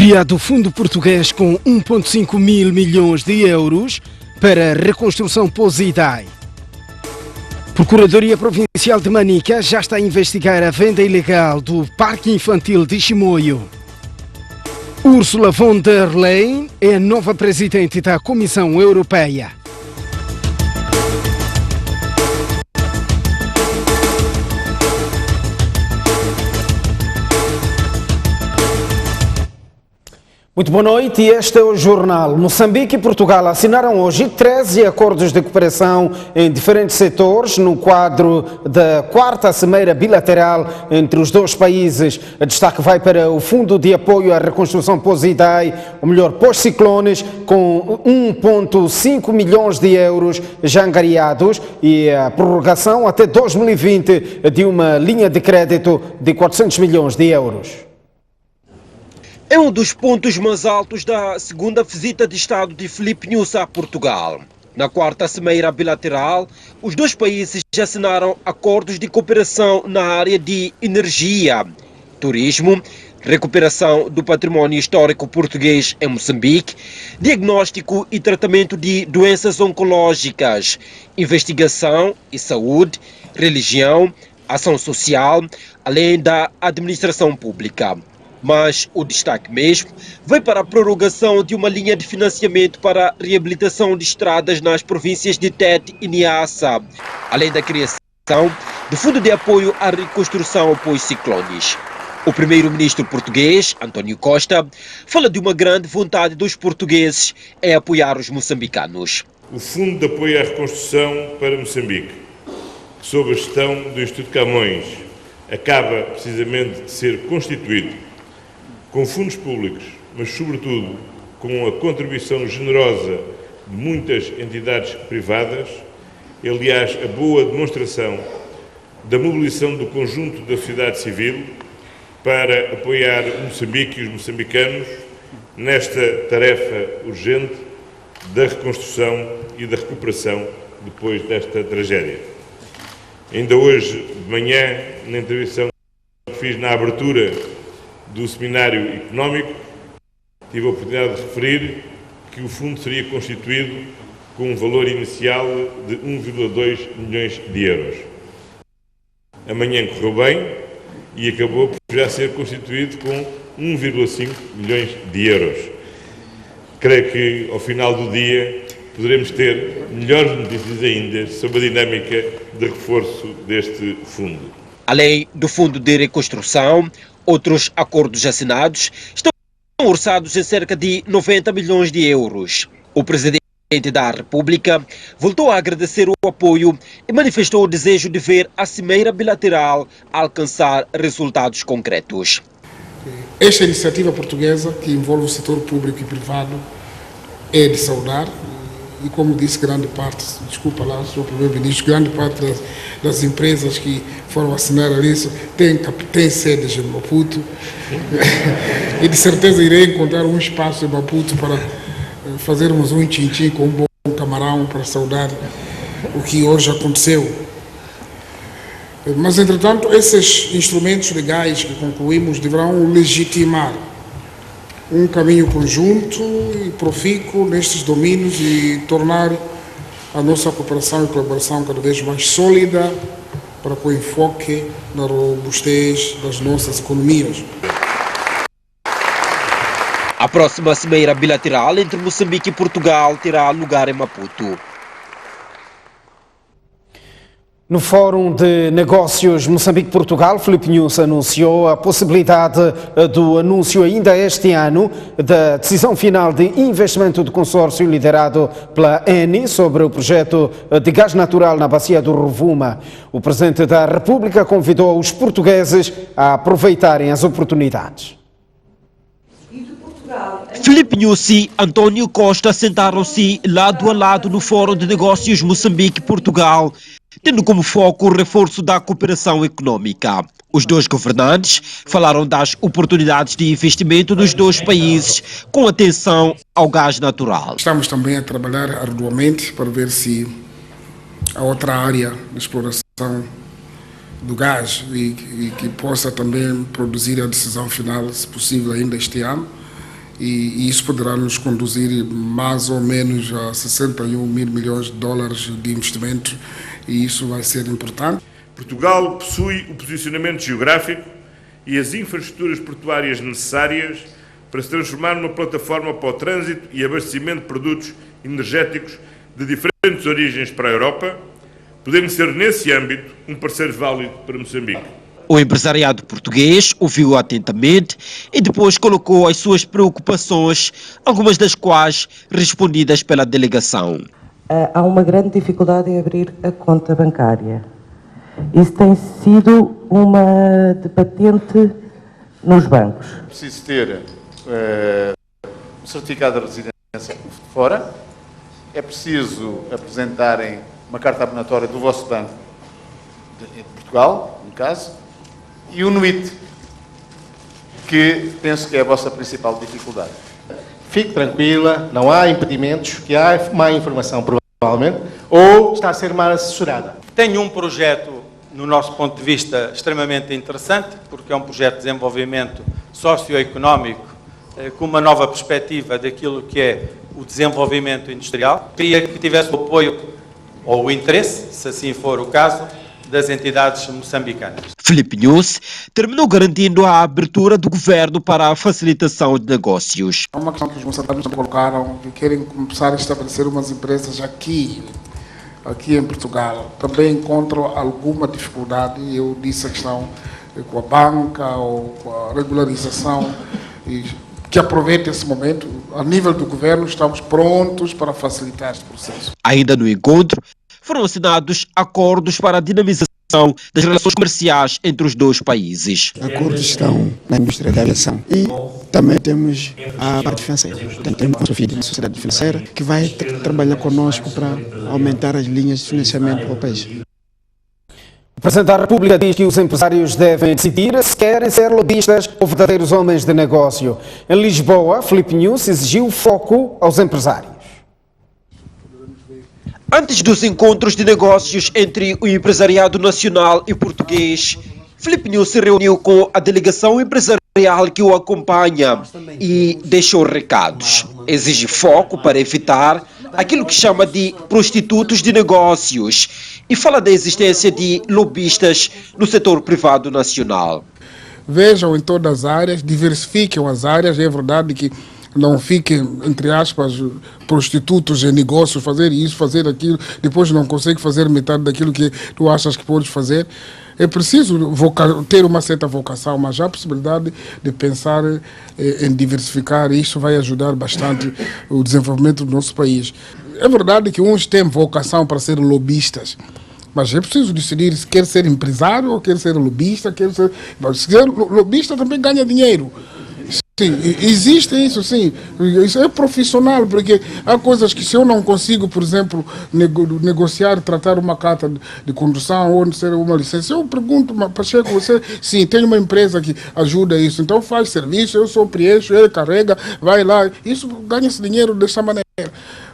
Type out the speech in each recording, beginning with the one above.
Criado fundo português com 1,5 mil milhões de euros para a reconstrução pós-Idai. Procuradoria Provincial de Manica já está a investigar a venda ilegal do Parque Infantil de Chimoio. Ursula von der Leyen é a nova presidente da Comissão Europeia. Muito boa noite, e este é o Jornal. Moçambique e Portugal assinaram hoje 13 acordos de cooperação em diferentes setores no quadro da quarta cimeira bilateral entre os dois países. O destaque vai para o Fundo de Apoio à Reconstrução pós-Idai, ou melhor, pós-ciclones, com 1,5 milhões de euros já angariados e a prorrogação até 2020 de uma linha de crédito de 400 milhões de euros. É um dos pontos mais altos da segunda visita de Estado de Filipe Nyusi a Portugal. Na quarta cimeira bilateral, os dois países já assinaram acordos de cooperação na área de energia, turismo, recuperação do património histórico português em Moçambique, diagnóstico e tratamento de doenças oncológicas, investigação e saúde, religião, ação social, além da administração pública. Mas o destaque mesmo vai para a prorrogação de uma linha de financiamento para a reabilitação de estradas nas províncias de Tete e Niassa, além da criação do Fundo de Apoio à Reconstrução pós-ciclones. O primeiro-ministro português, António Costa, fala de uma grande vontade dos portugueses em apoiar os moçambicanos. O Fundo de Apoio à Reconstrução para Moçambique, sob a gestão do Instituto Camões, acaba precisamente de ser constituído com fundos públicos, mas sobretudo com a contribuição generosa de muitas entidades privadas, aliás, a boa demonstração da mobilização do conjunto da sociedade civil para apoiar Moçambique e os moçambicanos nesta tarefa urgente da reconstrução e da recuperação depois desta tragédia. Ainda hoje de manhã, na intervenção que fiz na abertura do seminário económico, tive a oportunidade de referir que o fundo seria constituído com um valor inicial de 1,2 milhões de euros. Amanhã correu bem e acabou por já ser constituído com 1,5 milhões de euros. Creio que ao final do dia poderemos ter melhores notícias ainda sobre a dinâmica de reforço deste fundo. Além do Fundo de Reconstrução, outros acordos assinados estão orçados em cerca de 90 milhões de euros. O presidente da República voltou a agradecer o apoio e manifestou o desejo de ver a cimeira bilateral alcançar resultados concretos. Esta iniciativa portuguesa, que envolve o setor público e privado, é de saudar. E como disse, grande parte, desculpa lá, Sr. Primeiro-Ministro, grande parte das empresas que foram assinar isso tem sedes em Maputo. E de certeza irei encontrar um espaço em Maputo para fazermos um tchim-tchim com um bom camarão para saudar o que hoje aconteceu. Mas, entretanto, esses instrumentos legais que concluímos deverão legitimar um caminho conjunto e profícuo nestes domínios e tornar a nossa cooperação e colaboração cada vez mais sólida para com enfoque na robustez das nossas economias. A próxima cimeira bilateral entre Moçambique e Portugal terá lugar em Maputo. No Fórum de Negócios Moçambique-Portugal, Filipe Nyusi anunciou a possibilidade do anúncio ainda este ano da decisão final de investimento do consórcio liderado pela Eni sobre o projeto de gás natural na bacia do Rovuma. O Presidente da República convidou os portugueses a aproveitarem as oportunidades. Filipe Nyusi e António Costa sentaram-se lado a lado no Fórum de Negócios Moçambique-Portugal, tendo como foco o reforço da cooperação econômica. Os dois governantes falaram das oportunidades de investimento dos dois países, com atenção ao gás natural. Estamos também a trabalhar arduamente para ver se a outra área de exploração do gás e que possa também produzir a decisão final, se possível, ainda este ano, e isso poderá nos conduzir mais ou menos a 61 mil milhões de dólares de investimento, e isso vai ser importante. Portugal possui o posicionamento geográfico e as infraestruturas portuárias necessárias para se transformar numa plataforma para o trânsito e abastecimento de produtos energéticos de diferentes origens para a Europa, podendo ser, nesse âmbito, um parceiro válido para Moçambique. O empresariado português ouviu atentamente e depois colocou as suas preocupações, algumas das quais respondidas pela delegação. Há uma grande dificuldade em abrir a conta bancária. Isso tem sido uma patente nos bancos. É preciso ter um certificado de residência fora, é preciso apresentarem uma carta abonatória do vosso banco de Portugal, no caso, e o NUIT, que penso que é a vossa principal dificuldade. Fique tranquila, não há impedimentos, que há má informação provavelmente, ou está a ser mal assessorada. Tenho um projeto, no nosso ponto de vista, extremamente interessante, porque é um projeto de desenvolvimento socioeconómico com uma nova perspectiva daquilo que é o desenvolvimento industrial. Queria que tivesse o apoio ou o interesse, se assim for o caso, das entidades moçambicanas. Filipe Nunes terminou garantindo a abertura do governo para a facilitação de negócios. É uma questão que os moçambicanos colocaram, que querem começar a estabelecer umas empresas aqui em Portugal. Também encontram alguma dificuldade, eu disse a questão com a banca ou com a regularização, e que aproveite esse momento. A nível do governo, estamos prontos para facilitar este processo. Ainda no encontro, foram assinados acordos para a dinamização das relações comerciais entre os dois países. Acordos estão na indústria da aviação e também temos a parte financeira. Temos a FIDE, a Sociedade Financeira, que vai trabalhar conosco para aumentar as linhas de financiamento para o país. O Presidente da República diz que os empresários devem decidir se querem ser lobistas ou verdadeiros homens de negócio. Em Lisboa, Filipe Nunes exigiu foco aos empresários. Antes dos encontros de negócios entre o empresariado nacional e português, Filipe Nunes se reuniu com a delegação empresarial que o acompanha e deixou recados. Exige foco para evitar aquilo que chama de prostitutos de negócios e fala da existência de lobistas no setor privado nacional. Vejam em todas as áreas, diversifiquem as áreas. É verdade que não fiquem, entre aspas, prostitutos em negócios, fazer isso, fazer aquilo, depois não consegue fazer metade daquilo que tu achas que podes fazer. É preciso ter uma certa vocação, mas há a possibilidade de pensar em diversificar, e isso vai ajudar bastante o desenvolvimento do nosso país. É verdade que uns têm vocação para ser lobistas, mas é preciso decidir se quer ser empresário ou quer ser lobista. Mas se ser lobista também ganha dinheiro. Sim, existe isso, sim. Isso é profissional, porque há coisas que se eu não consigo, por exemplo, negociar, tratar uma carta de condução ou ser uma licença, eu pergunto, Pacheco, você, sim, tem uma empresa que ajuda isso, então faz serviço, eu só preencho, ele carrega, vai lá, isso ganha-se dinheiro dessa maneira.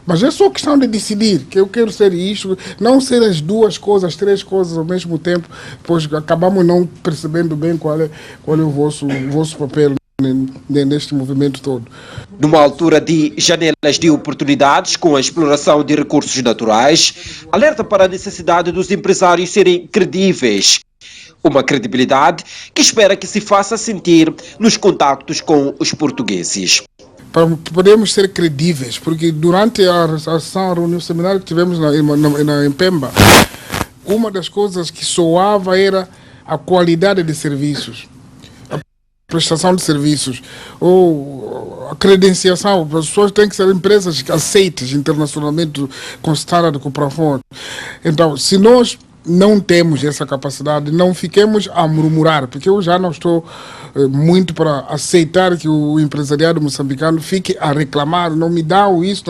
Mas é só questão de decidir que eu quero ser isto, não ser as duas coisas, três coisas ao mesmo tempo, pois acabamos não percebendo bem qual é o vosso papel neste movimento todo. Numa altura de janelas de oportunidades com a exploração de recursos naturais, alerta para a necessidade dos empresários serem credíveis. Uma credibilidade que espera que se faça sentir nos contactos com os portugueses. Para podermos ser credíveis, porque durante a reunião, o seminário que tivemos em Pemba, uma das coisas que soava era a qualidade de serviços, a prestação de serviços, ou a credenciação. As pessoas têm que ser empresas aceitas internacionalmente com Standard, com Prafon. Então, se nós não temos essa capacidade, não fiquemos a murmurar, porque eu já não estou muito para aceitar que o empresariado moçambicano fique a reclamar, não me dão isso,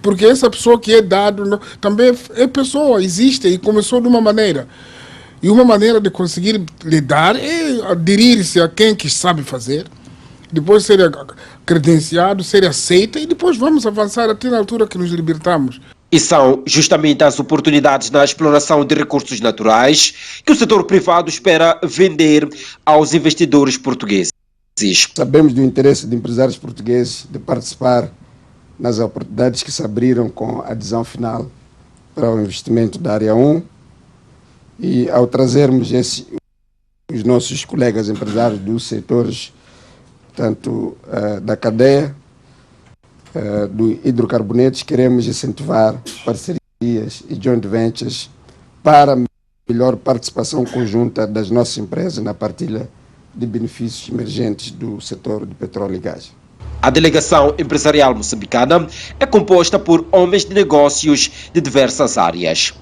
porque essa pessoa que é dado também é pessoa, existe e começou de uma maneira. E uma maneira de conseguir lidar é aderir-se a quem que sabe fazer, depois ser credenciado, ser aceita, e depois vamos avançar até na altura que nos libertamos. E são justamente as oportunidades na exploração de recursos naturais que o setor privado espera vender aos investidores portugueses. Sabemos do interesse de empresários portugueses de participar nas oportunidades que se abriram com a adesão final para o investimento da Área 1 e ao trazermos os nossos colegas empresários dos setores, tanto da cadeia, do hidrocarbonetos, queremos incentivar parcerias e joint ventures para melhor participação conjunta das nossas empresas na partilha de benefícios emergentes do setor de petróleo e gás. A delegação empresarial moçambicana é composta por homens de negócios de diversas áreas.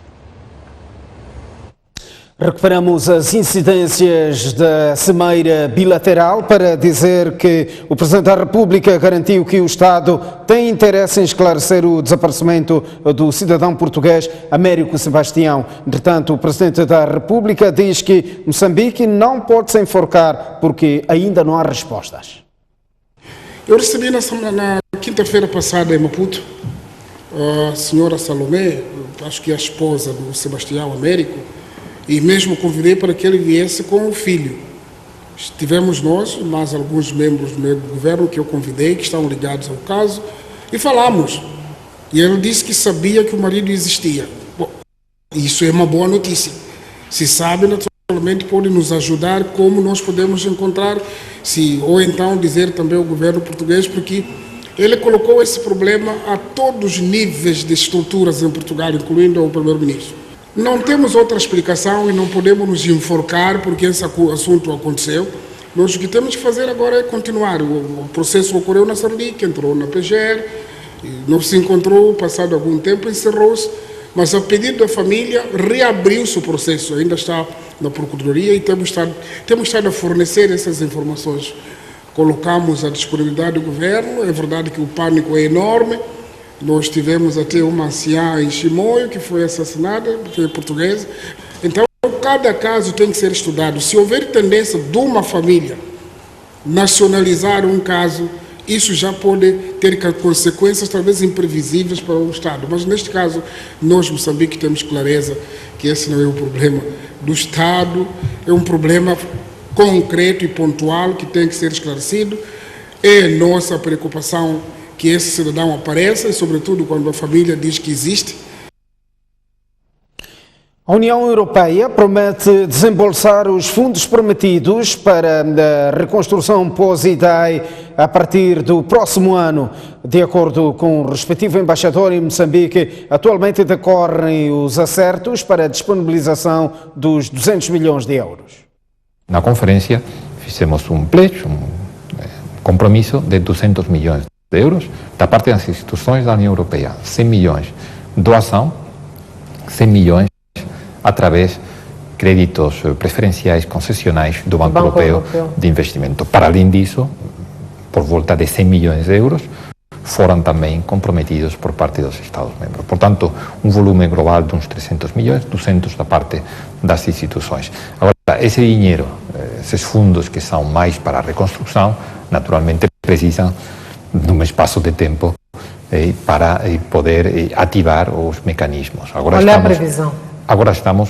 Recuperamos as incidências da Cimeira Bilateral para dizer que o Presidente da República garantiu que o Estado tem interesse em esclarecer o desaparecimento do cidadão português Américo Sebastião. Entretanto, o Presidente da República diz que Moçambique não pode se enforcar porque ainda não há respostas. Eu recebi na quinta-feira passada em Maputo a senhora Salomé, acho que é a esposa do Sebastião Américo, e mesmo convidei para que ele viesse com o filho. Estivemos nós, mais alguns membros do meu governo que eu convidei, que estão ligados ao caso, e falamos. E ele disse que sabia que o marido existia. Bom, isso é uma boa notícia. Se sabe, naturalmente, pode nos ajudar como nós podemos encontrar, ou então dizer também ao governo português, porque ele colocou esse problema a todos os níveis de estruturas em Portugal, incluindo o primeiro-ministro. Não temos outra explicação e não podemos nos enforcar porque esse assunto aconteceu. Nós o que temos que fazer agora é continuar. O processo ocorreu na Sardica, entrou na PGR, não se encontrou, passado algum tempo encerrou-se, mas a pedido da família reabriu-se o processo, ainda está na Procuradoria e temos estado a fornecer essas informações. Colocamos à disponibilidade do governo, é verdade que o pânico é enorme. Nós tivemos até uma anciã em Chimoio que foi assassinada, que é portuguesa. Então, cada caso tem que ser estudado. Se houver tendência de uma família nacionalizar um caso, isso já pode ter consequências talvez imprevisíveis para o Estado. Mas, neste caso, nós, Moçambique, temos clareza que esse não é um problema do Estado, é um problema concreto e pontual que tem que ser esclarecido. É nossa preocupação que esse cidadão apareça, e sobretudo quando a família diz que existe. A União Europeia promete desembolsar os fundos prometidos para a reconstrução pós-Idai a partir do próximo ano. De acordo com o respectivo embaixador em Moçambique, atualmente decorrem os acertos para a disponibilização dos 200 milhões de euros. Na conferência fizemos pledge, compromisso de 200 milhões de euros da parte das instituições da União Europeia, 100 milhões doação, 100 milhões através de créditos preferenciais concessionais do Banco Europeu de Investimento. Para além disso, por volta de 100 milhões de euros foram também comprometidos por parte dos Estados-membros. Portanto, volume global de uns 300 milhões, 200 da parte das instituições. Agora, esse dinheiro, esses fundos que são mais para a reconstrução, naturalmente precisam de um espaço de tempo para poder ativar os mecanismos. Qual é a previsão? Agora estamos,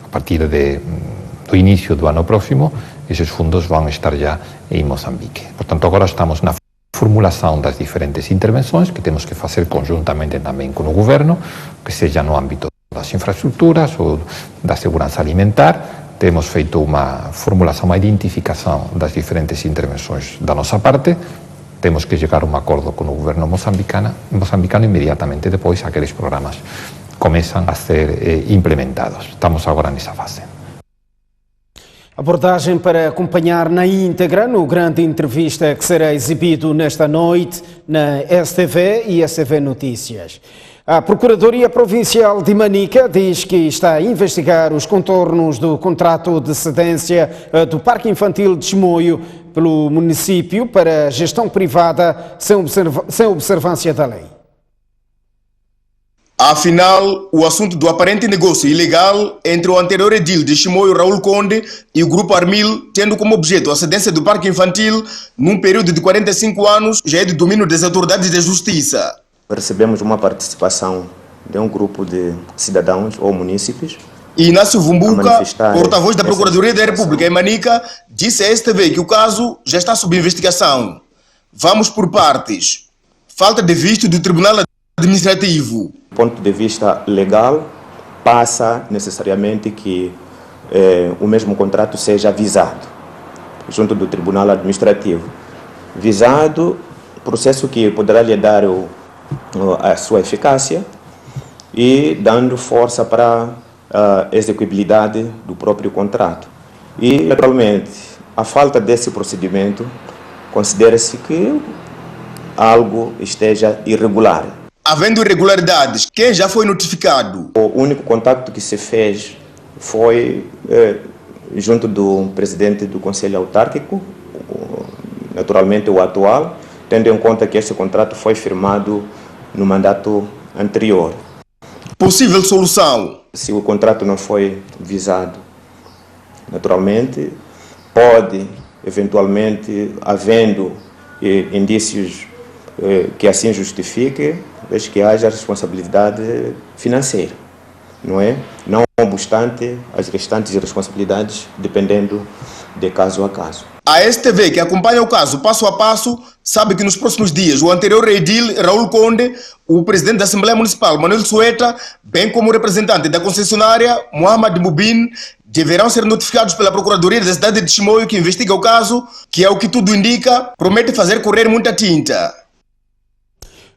a partir do início do ano próximo, esses fundos vão estar já em Moçambique. Portanto, agora estamos na formulação das diferentes intervenções que temos que fazer conjuntamente também com o governo, que seja no âmbito das infraestruturas ou da segurança alimentar. Temos feito uma formulação, uma identificação das diferentes intervenções da nossa parte. Temos que chegar a um acordo com o governo moçambicano imediatamente depois aqueles programas começam a ser implementados. Estamos agora nessa fase. Abordagem para acompanhar na íntegra no grande entrevista que será exibido nesta noite na STV e STV Notícias. A Procuradoria Provincial de Manica diz que está a investigar os contornos do contrato de cedência do Parque Infantil de Chimoio pelo município para gestão privada sem observância da lei. Afinal, o assunto do aparente negócio ilegal entre o anterior edil de Chimoio, Raul Conde, e o Grupo Armil, tendo como objeto a cedência do Parque Infantil, num período de 45 anos, já é de domínio das autoridades de justiça. Recebemos uma participação de um grupo de cidadãos ou munícipes E Inácio Vumbuca, porta-voz da Procuradoria da República em Manica, disse à STV que o caso já está sob investigação. Vamos por partes. Falta de visto do Tribunal Administrativo. Do ponto de vista legal, passa necessariamente que o mesmo contrato seja visado junto do Tribunal Administrativo. Visado, processo que poderá lhe dar a sua eficácia e dando força para a execuibilidade do próprio contrato. E, naturalmente, a falta desse procedimento, considera-se que algo esteja irregular. Havendo irregularidades, quem já foi notificado? O único contato que se fez foi junto do presidente do Conselho Autárquico, naturalmente o atual, tendo em conta que este contrato foi firmado no mandato anterior. Possível solução? Se o contrato não foi visado, naturalmente, pode, eventualmente, havendo indícios que assim justifique, desde que haja responsabilidade financeira, não é? Não obstante as restantes responsabilidades, dependendo de caso a caso. A STV, que acompanha o caso passo a passo, sabe que nos próximos dias o anterior edil, Raul Conde, o presidente da Assembleia Municipal, Manuel Sueta, bem como o representante da concessionária, Mohamed Mubin, deverão ser notificados pela Procuradoria da cidade de Chimoio, que investiga o caso, que é o que tudo indica, promete fazer correr muita tinta.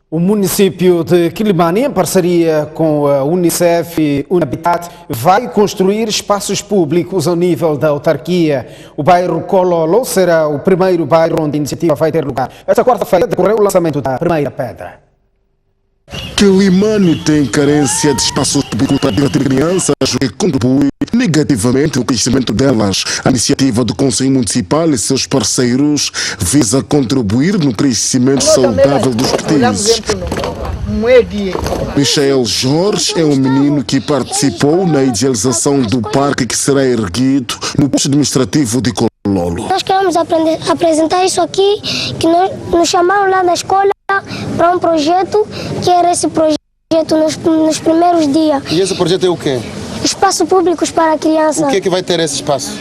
O município de Quilimane, em parceria com a Unicef e Unabitat, vai construir espaços públicos ao nível da autarquia. O bairro Cololo será o primeiro bairro onde a iniciativa vai ter lugar. Esta quarta-feira decorreu o lançamento da primeira pedra. Quilimane tem carência de espaços públicos para divertir crianças, o que contribui negativamente no crescimento delas. A iniciativa do Conselho Municipal e seus parceiros visa contribuir no crescimento saudável dos petizes. Michael Jorge é um menino que participou na idealização do parque que será erguido no posto administrativo de Cololo. Nós queremos apresentar isso aqui, que nos chamaram lá da escola para um projeto, que era esse projeto nos primeiros dias. E esse projeto é o quê? Espaços públicos para a criança. O que é que vai ter esse espaço?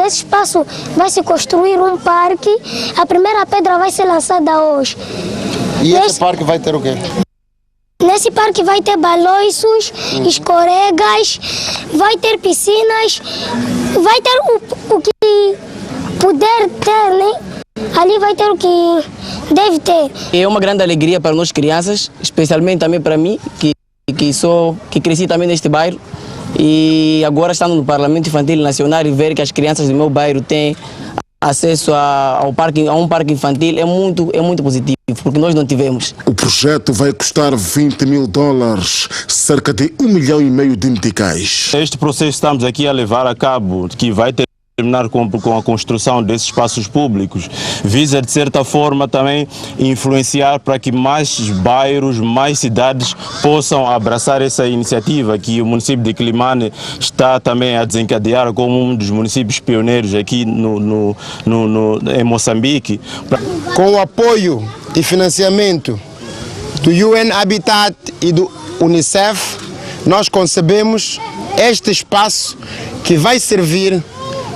Nesse espaço vai se construir um parque. A primeira pedra vai ser lançada hoje. E esse parque vai ter o quê? Nesse parque vai ter baloiços, escorregas, vai ter piscinas, vai ter o que puder ter, né? Ali vai ter o que deve ter. É uma grande alegria para nós crianças, especialmente também para mim, que cresci também neste bairro. E agora estando no Parlamento Infantil Nacional e ver que as crianças do meu bairro têm acesso a um parque infantil é muito positivo, porque nós não tivemos. O projeto vai custar $20 mil, cerca de 1,5 milhão de meticais. Este processo estamos aqui a levar a cabo, que vai terminar com a construção desses espaços públicos, visa de certa forma também influenciar para que mais bairros, mais cidades possam abraçar essa iniciativa que o município de Quilimane está também a desencadear como um dos municípios pioneiros aqui em Moçambique. Com o apoio e financiamento do UN Habitat e do Unicef, nós concebemos este espaço que vai servir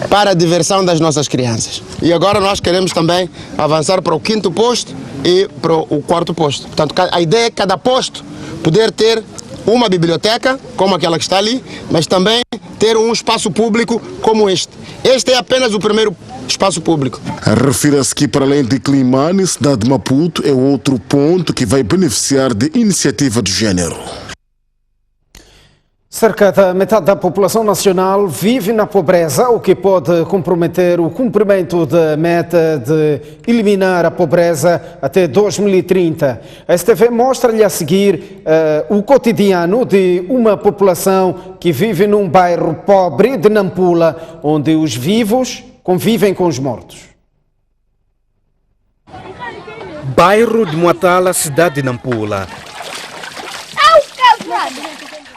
para a diversão das nossas crianças. E agora nós queremos também avançar para o 5º posto e para o 4º posto. Portanto, a ideia é cada posto poder ter uma biblioteca, como aquela que está ali, mas também ter um espaço público como este. Este é apenas o primeiro espaço público. Refira-se que, para além de Quilimane, cidade de Maputo é outro ponto que vai beneficiar de iniciativa do género. Cerca da metade da população nacional vive na pobreza, o que pode comprometer o cumprimento da meta de eliminar a pobreza até 2030. A STV mostra-lhe a seguir o cotidiano de uma população que vive num bairro pobre de Nampula, onde os vivos convivem com os mortos. Bairro de Muatala, cidade de Nampula.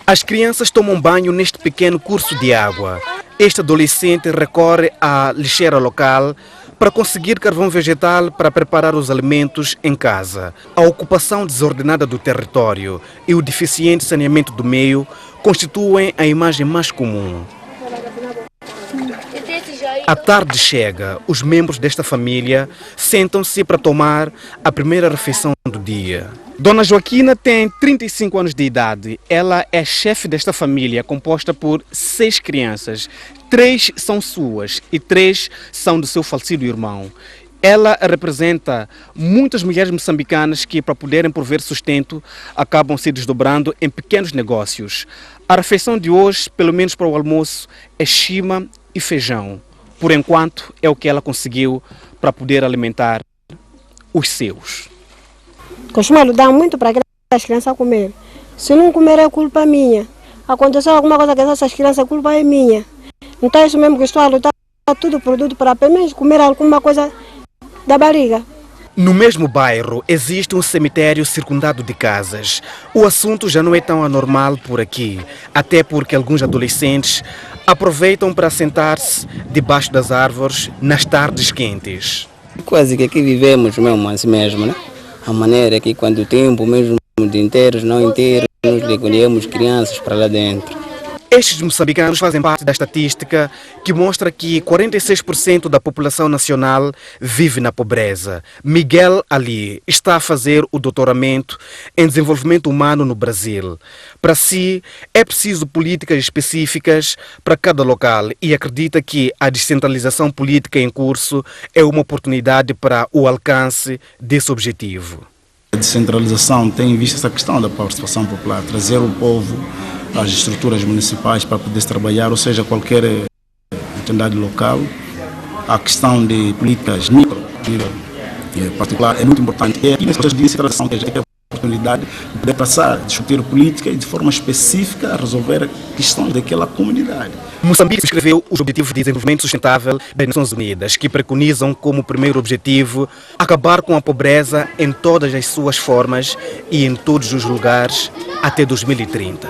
As crianças tomam banho neste pequeno curso de água. Este adolescente recorre à lixeira local para conseguir carvão vegetal para preparar os alimentos em casa. A ocupação desordenada do território e o deficiente saneamento do meio constituem a imagem mais comum. A tarde chega, os membros desta família sentam-se para tomar a primeira refeição do dia. Dona Joaquina tem 35 anos de idade. Ela é chefe desta família, composta por 6 crianças. 3 são suas e 3 são do seu falecido irmão. Ela representa muitas mulheres moçambicanas que, para poderem prover sustento, acabam se desdobrando em pequenos negócios. A refeição de hoje, pelo menos para o almoço, é chima e feijão. Por enquanto, é o que ela conseguiu para poder alimentar os seus. Costuma lutar muito para as crianças comer. Se não comer, é culpa minha. Aconteceu alguma coisa com essas crianças, a culpa é minha. Então é isso mesmo que estou a lutar, tudo produto para pelo menos comer alguma coisa da barriga. No mesmo bairro existe um cemitério circundado de casas. O assunto já não é tão anormal por aqui, até porque alguns adolescentes aproveitam para sentar-se debaixo das árvores nas tardes quentes. Quase que aqui vivemos mesmo assim mesmo, né? A maneira que quando o tempo mesmo de inteiros, não inteiros, nós recolhemos crianças para lá dentro. Estes moçambicanos fazem parte da estatística que mostra que 46% da população nacional vive na pobreza. Miguel Ali está a fazer o doutoramento em desenvolvimento humano no Brasil. Para si, é preciso políticas específicas para cada local e acredita que a descentralização política em curso é uma oportunidade para o alcance desse objetivo. A descentralização tem em vista essa questão da participação popular, trazer o povo às estruturas municipais para poder trabalhar, ou seja, qualquer entidade local. A questão de políticas micro, em particular, é muito importante. E aqui nesse processo de descentralização que é a oportunidade de poder passar, discutir política e de forma específica a resolver questões daquela comunidade. Moçambique escreveu os Objetivos de Desenvolvimento Sustentável das Nações Unidas, que preconizam como primeiro objetivo acabar com a pobreza em todas as suas formas e em todos os lugares até 2030.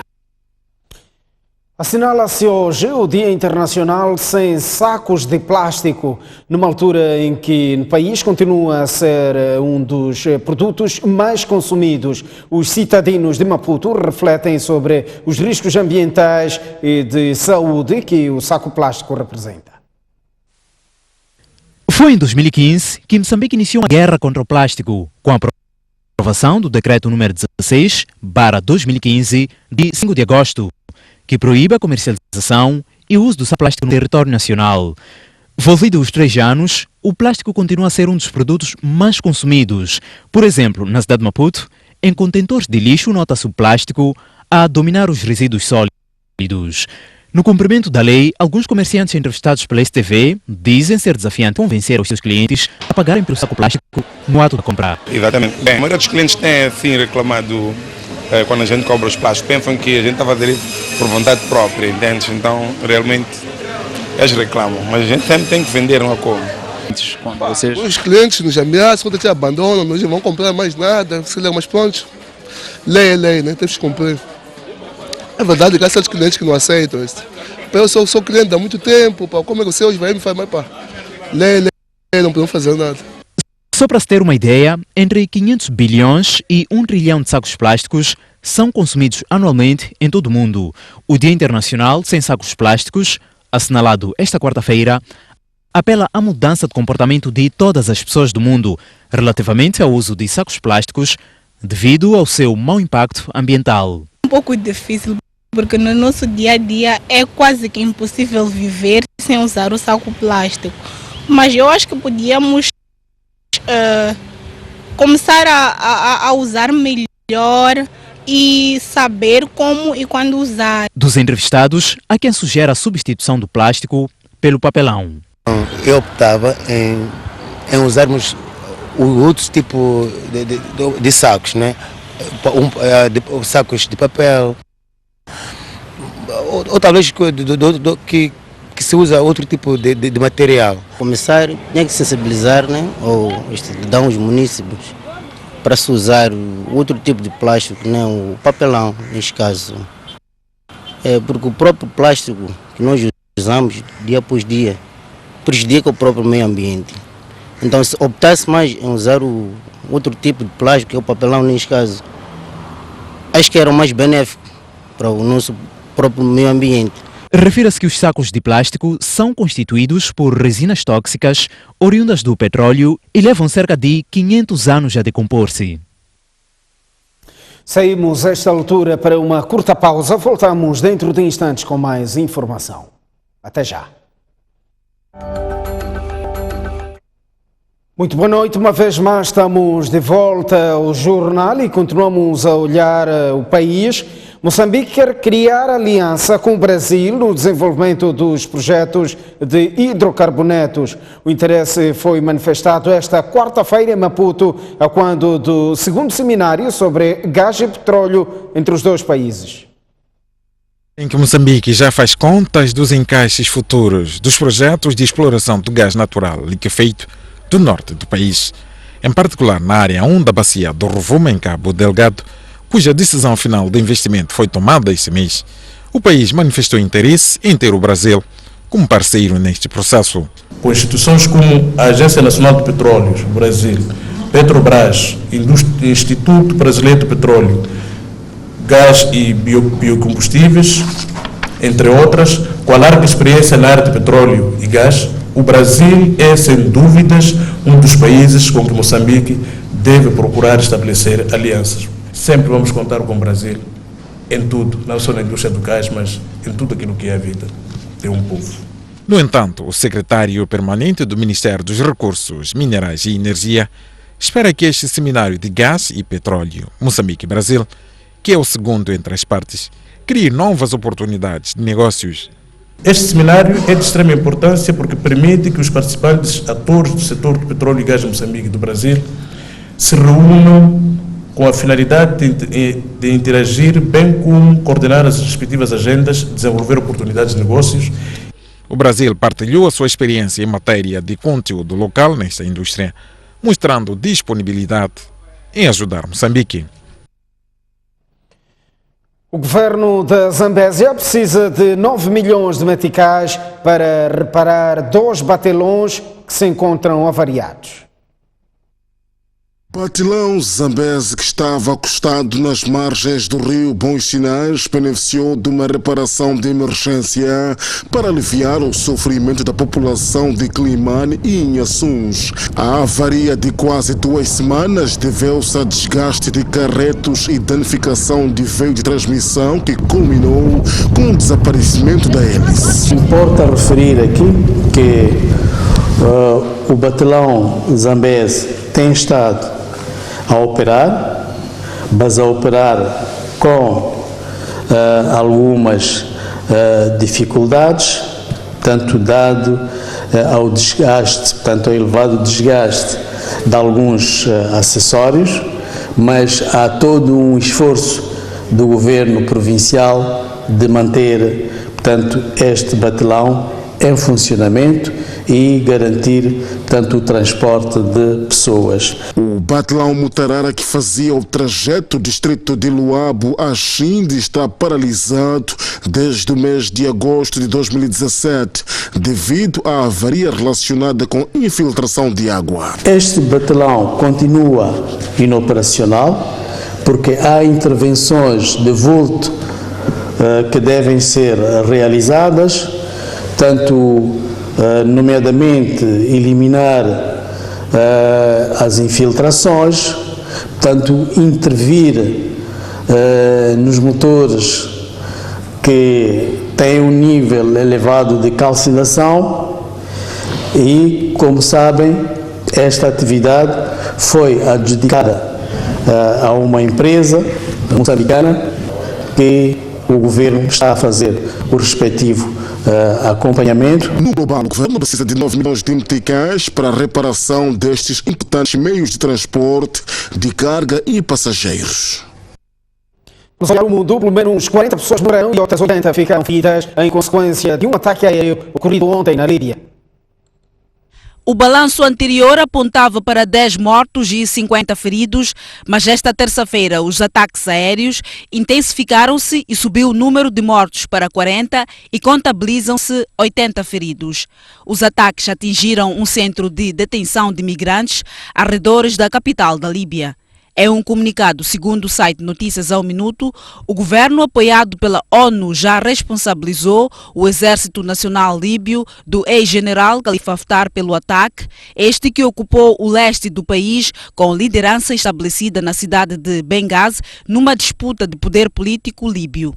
Assinala-se hoje o Dia Internacional Sem Sacos de Plástico, numa altura em que no país continua a ser um dos produtos mais consumidos. Os cidadãos de Maputo refletem sobre os riscos ambientais e de saúde que o saco plástico representa. Foi em 2015 que Moçambique iniciou uma guerra contra o plástico, com a aprovação do Decreto número 16/2015, de 5 de agosto, que proíbe a comercialização e o uso do saco plástico no território nacional. Volvidos os 3 anos, o plástico continua a ser um dos produtos mais consumidos. Por exemplo, na cidade de Maputo, em contentores de lixo nota-se o plástico a dominar os resíduos sólidos. No cumprimento da lei, alguns comerciantes entrevistados pela STV dizem ser desafiante convencer os seus clientes a pagarem pelo saco plástico no ato de comprar. Exatamente. Bem, a maioria dos clientes tem assim reclamado quando a gente cobra os plásticos, pensam que a gente está a fazer isso por vontade própria, entende? Então, realmente, eles reclamam, mas a gente sempre tem que vender uma coisa. Os clientes nos ameaçam, quando a gente abandona, nós não vamos comprar mais nada, mas pronto, lei é lei, né? Temos que cumprir. É verdade que há certos clientes que não aceitam isso. Eu sou cliente há muito tempo, como é que você hoje vai me falar, mas pá, lei, não podemos fazer nada. Só para se ter uma ideia, entre 500 bilhões e 1 trilhão de sacos plásticos são consumidos anualmente em todo o mundo. O Dia Internacional Sem Sacos Plásticos, assinalado esta quarta-feira, apela à mudança de comportamento de todas as pessoas do mundo relativamente ao uso de sacos plásticos devido ao seu mau impacto ambiental. Um pouco difícil, porque no nosso dia a dia é quase que impossível viver sem usar o saco plástico. Mas eu acho que podíamos começar a usar melhor e saber como e quando usar. Dos entrevistados, há quem sugere a substituição do plástico pelo papelão. Eu optava em usarmos o outro tipo de sacos, né? Sacos de papel, ou talvez que se usa outro tipo de material. Começar, tem que sensibilizar, né? Ou dar uns munícipes para se usar outro tipo de plástico, né? O papelão, neste caso. Porque o próprio plástico que nós usamos dia após dia prejudica o próprio meio ambiente. Então, se optasse mais em usar o outro tipo de plástico, que é o papelão neste caso, acho que era o mais benéfico para o nosso próprio meio ambiente. Refira-se que os sacos de plástico são constituídos por resinas tóxicas oriundas do petróleo e levam cerca de 500 anos a decompor-se. Saímos a esta altura para uma curta pausa. Voltamos dentro de instantes com mais informação. Até já. Muito boa noite, uma vez mais estamos de volta ao jornal e continuamos a olhar o país. Moçambique quer criar aliança com o Brasil no desenvolvimento dos projetos de hidrocarbonetos. O interesse foi manifestado esta quarta-feira em Maputo, quando do segundo seminário sobre gás e petróleo entre os dois países. Em que Moçambique já faz contas dos encaixes futuros dos projetos de exploração do gás natural liquefeito do norte do país, em particular na área 1 da bacia do Rovuma, em Cabo Delgado, cuja decisão final de investimento foi tomada esse mês. O país manifestou interesse em ter o Brasil como parceiro neste processo. Com instituições como a Agência Nacional de Petróleos, Brasil, Petrobras, Instituto Brasileiro de Petróleo, Gás e Biocombustíveis, entre outras, com a larga experiência na área de petróleo e gás, o Brasil é, sem dúvidas, um dos países com que Moçambique deve procurar estabelecer alianças. Sempre vamos contar com o Brasil em tudo, não só na indústria do gás, mas em tudo aquilo que é a vida de um povo. No entanto, o secretário permanente do Ministério dos Recursos Minerais e Energia espera que este seminário de gás e petróleo Moçambique-Brasil, que é o segundo entre as partes, crie novas oportunidades de negócios. Este seminário é de extrema importância porque permite que os participantes, atores do setor do petróleo e gás de Moçambique e do Brasil, se reúnam com a finalidade de interagir, bem como coordenar as respectivas agendas, desenvolver oportunidades de negócios. O Brasil partilhou a sua experiência em matéria de conteúdo local nesta indústria, mostrando disponibilidade em ajudar Moçambique. O governo da Zambésia precisa de 9 milhões de meticais para reparar 2 batelões que se encontram avariados. Batilão Zambésia, que estava acostado nas margens do rio Bons Sinais, beneficiou de uma reparação de emergência para aliviar o sofrimento da população de Climane e Inhaçuns. A avaria de quase 2 semanas deveu-se a desgaste de carretos e danificação de veio de transmissão que culminou com o desaparecimento da hélice. Importa referir aqui que o Batilão Zambésia tem estado a operar, mas a operar com algumas dificuldades, tanto dado ao desgaste, portanto ao elevado desgaste de alguns acessórios, mas há todo um esforço do governo provincial de manter, portanto, este batilão em funcionamento e garantir, portanto, o transporte de pessoas. O batilão Mutarara, que fazia o trajeto do distrito de Luabo a Xinde, está paralisado desde o mês de agosto de 2017, devido à avaria relacionada com infiltração de água. Este batilão continua inoperacional porque há intervenções de vulto que devem ser realizadas, tanto nomeadamente eliminar as infiltrações, portanto intervir nos motores que têm um nível elevado de calcinação e, como sabem, esta atividade foi adjudicada a uma empresa moçambicana que o governo está a fazer o respectivo acompanhamento. No global, o governo precisa de 9 milhões de meticais para a reparação destes importantes meios de transporte de carga e passageiros. No mundo, pelo menos 40 pessoas morreram e outras 80 ficaram feridas em consequência de um ataque aéreo ocorrido ontem na Líbia. O balanço anterior apontava para 10 mortos e 50 feridos, mas esta terça-feira os ataques aéreos intensificaram-se e subiu o número de mortos para 40 e contabilizam-se 80 feridos. Os ataques atingiram um centro de detenção de migrantes arredores da capital da Líbia. Em um comunicado, segundo o site Notícias ao Minuto, o governo apoiado pela ONU já responsabilizou o Exército Nacional Líbio do ex-general Khalifa Haftar pelo ataque, este que ocupou o leste do país com liderança estabelecida na cidade de Benghazi numa disputa de poder político líbio.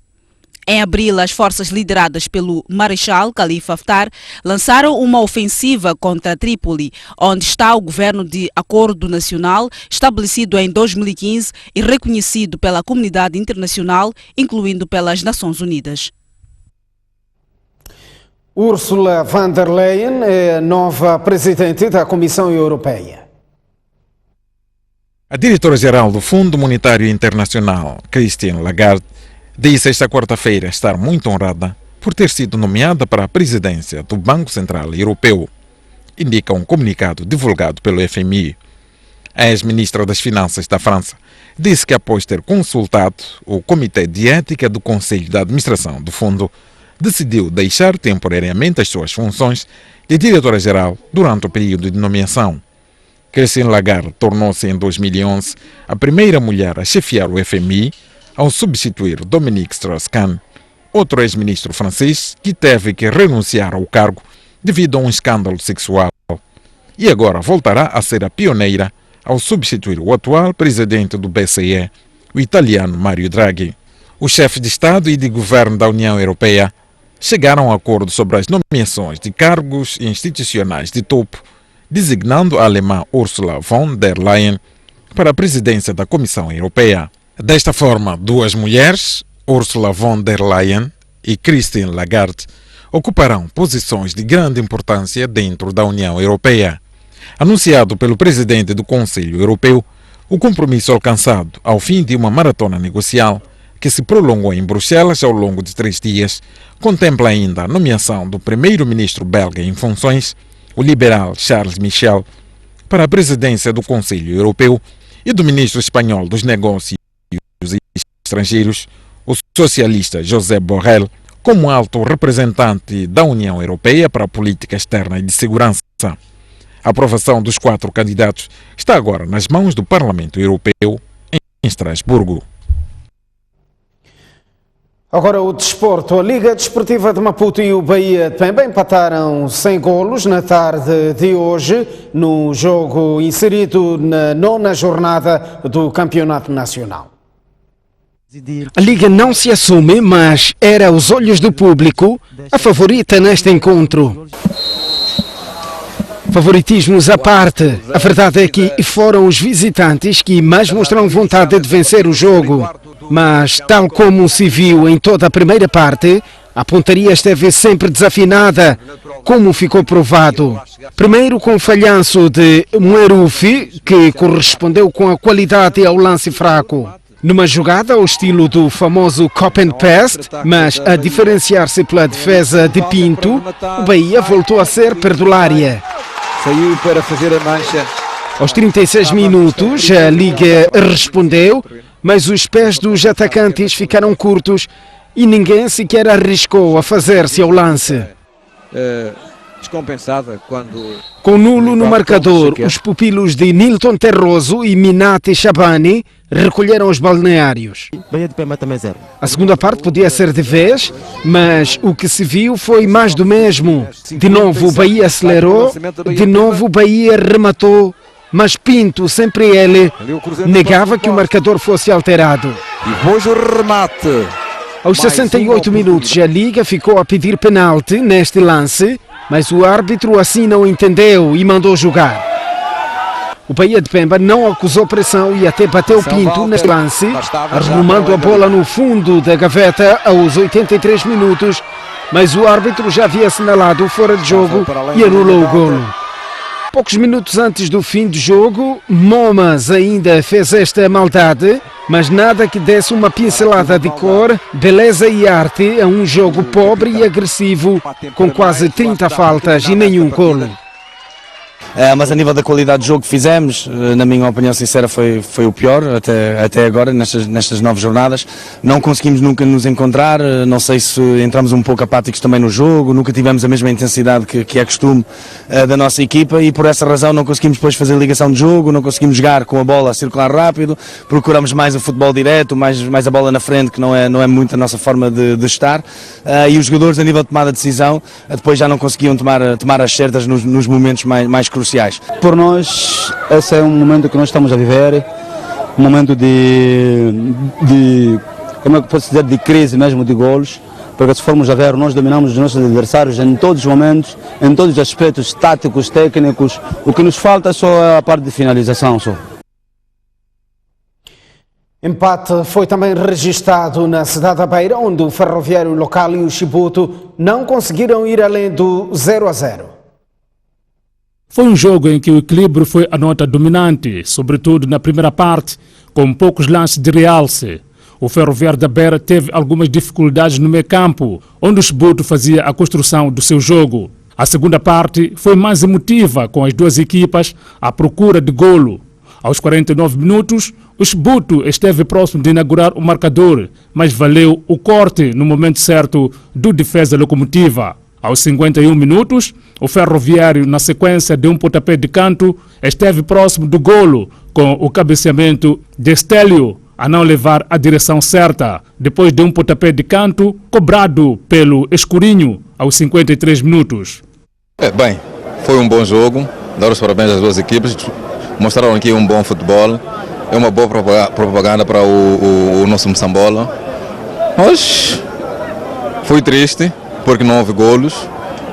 Em abril, as forças lideradas pelo Marechal Khalifa Haftar lançaram uma ofensiva contra Trípoli, onde está o governo de acordo nacional estabelecido em 2015 e reconhecido pela comunidade internacional, incluindo pelas Nações Unidas. Ursula von der Leyen é a nova presidente da Comissão Europeia. A diretora-geral do Fundo Monetário Internacional, Christine Lagarde, disse esta quarta-feira estar muito honrada por ter sido nomeada para a presidência do Banco Central Europeu, indica um comunicado divulgado pelo FMI. A ex-ministra das Finanças da França disse que após ter consultado o Comitê de Ética do Conselho de Administração do Fundo, decidiu deixar temporariamente as suas funções de diretora-geral durante o período de nomeação. Christine Lagarde tornou-se em 2011 a primeira mulher a chefiar o FMI, ao substituir Dominique Strauss-Kahn, outro ex-ministro francês que teve que renunciar ao cargo devido a um escândalo sexual. E agora voltará a ser a pioneira ao substituir o atual presidente do BCE, o italiano Mario Draghi. Os chefes de Estado e de Governo da União Europeia chegaram a acordo sobre as nomeações de cargos institucionais de topo, designando a alemã Ursula von der Leyen para a presidência da Comissão Europeia. Desta forma, duas mulheres, Ursula von der Leyen e Christine Lagarde, ocuparão posições de grande importância dentro da União Europeia. Anunciado pelo presidente do Conselho Europeu, o compromisso alcançado ao fim de uma maratona negocial que se prolongou em Bruxelas ao longo de 3 dias, contempla ainda a nomeação do primeiro-ministro belga em funções, o liberal Charles Michel, para a presidência do Conselho Europeu e do ministro espanhol dos Negócios Estrangeiros, o socialista José Borrell, como alto representante da União Europeia para a política externa e de segurança. A aprovação dos 4 candidatos está agora nas mãos do Parlamento Europeu em Estrasburgo. Agora o desporto. A Liga Desportiva de Maputo e o Bahia também empataram sem golos na tarde de hoje, no jogo inserido na 9ª jornada do Campeonato Nacional. A Liga não se assume, mas era aos olhos do público a favorita neste encontro. Favoritismos à parte, a verdade é que foram os visitantes que mais mostraram vontade de vencer o jogo. Mas, tal como se viu em toda a primeira parte, a pontaria esteve sempre desafinada, como ficou provado. Primeiro com o falhanço de Muerufi, que correspondeu com a qualidade ao lance fraco. Numa jogada ao estilo do famoso cop and paste, mas a diferenciar-se pela defesa de Pinto, o Bahia voltou a ser perdulária. Saiu para fazer a mancha. Aos 36 minutos, a Liga respondeu, mas os pés dos atacantes ficaram curtos e ninguém sequer arriscou a fazer-se ao lance. Descompensada quando... Com nulo no marcador, os pupilos de Nilton Terroso e Minati Shabani recolheram os balneários. Bahia de Pemba também 0. A segunda parte podia ser de vez, mas o que se viu foi mais do mesmo. De novo o Bahia acelerou, de novo o Bahia rematou, mas Pinto, sempre ele, negava que o marcador fosse alterado. E hoje o remate. Aos 68 minutos, a Liga ficou a pedir penalti neste lance, mas o árbitro assim não entendeu e mandou jogar. O Bahia de Pemba não acusou pressão e até bateu Pinto neste lance, arrumando a bola no fundo da gaveta aos 83 minutos, mas o árbitro já havia assinalado fora de jogo e anulou o golo. Poucos minutos antes do fim do jogo, Momas ainda fez esta maldade, mas nada que desse uma pincelada de cor, beleza e arte a um jogo pobre e agressivo, com quase 30 faltas e nenhum golo. Mas a nível da qualidade de jogo que fizemos, na minha opinião sincera, foi o pior até agora, nestas 9 jornadas. Não conseguimos nunca nos encontrar, não sei se entramos um pouco apáticos também no jogo, nunca tivemos a mesma intensidade que é costume da nossa equipa e por essa razão não conseguimos depois fazer ligação de jogo, não conseguimos jogar com a bola a circular rápido, procuramos mais o futebol direto, mais a bola na frente, que não é muito a nossa forma de estar, e os jogadores a nível de tomada de decisão depois já não conseguiam tomar as certas nos momentos mais cruciais. Por nós, esse é um momento que nós estamos a viver, um momento de como é que posso dizer, de crise mesmo de golos, porque se formos a ver, nós dominamos os nossos adversários em todos os momentos, em todos os aspectos táticos, técnicos, o que nos falta só é a parte de finalização só. Empate foi também registado na cidade da Beira, onde o Ferroviário local e o Chibuto não conseguiram ir além do 0-0. Foi um jogo em que o equilíbrio foi a nota dominante, sobretudo na primeira parte, com poucos lances de realce. O Ferroviário da Beira teve algumas dificuldades no meio campo, onde o Chibuto fazia a construção do seu jogo. A segunda parte foi mais emotiva, com as duas equipas à procura de golo. Aos 49 minutos, o Chibuto esteve próximo de inaugurar o marcador, mas valeu o corte no momento certo do defesa Locomotiva. Aos 51 minutos, o Ferroviário, na sequência de um pontapé de canto, esteve próximo do golo, com o cabeceamento de Estélio a não levar a direção certa, depois de um pontapé de canto cobrado pelo Escurinho, aos 53 minutos. Bem, foi um bom jogo, dar os parabéns às duas equipes, mostraram aqui um bom futebol, é uma boa propaganda para o nosso Moçambola. Mas foi triste, porque não houve golos,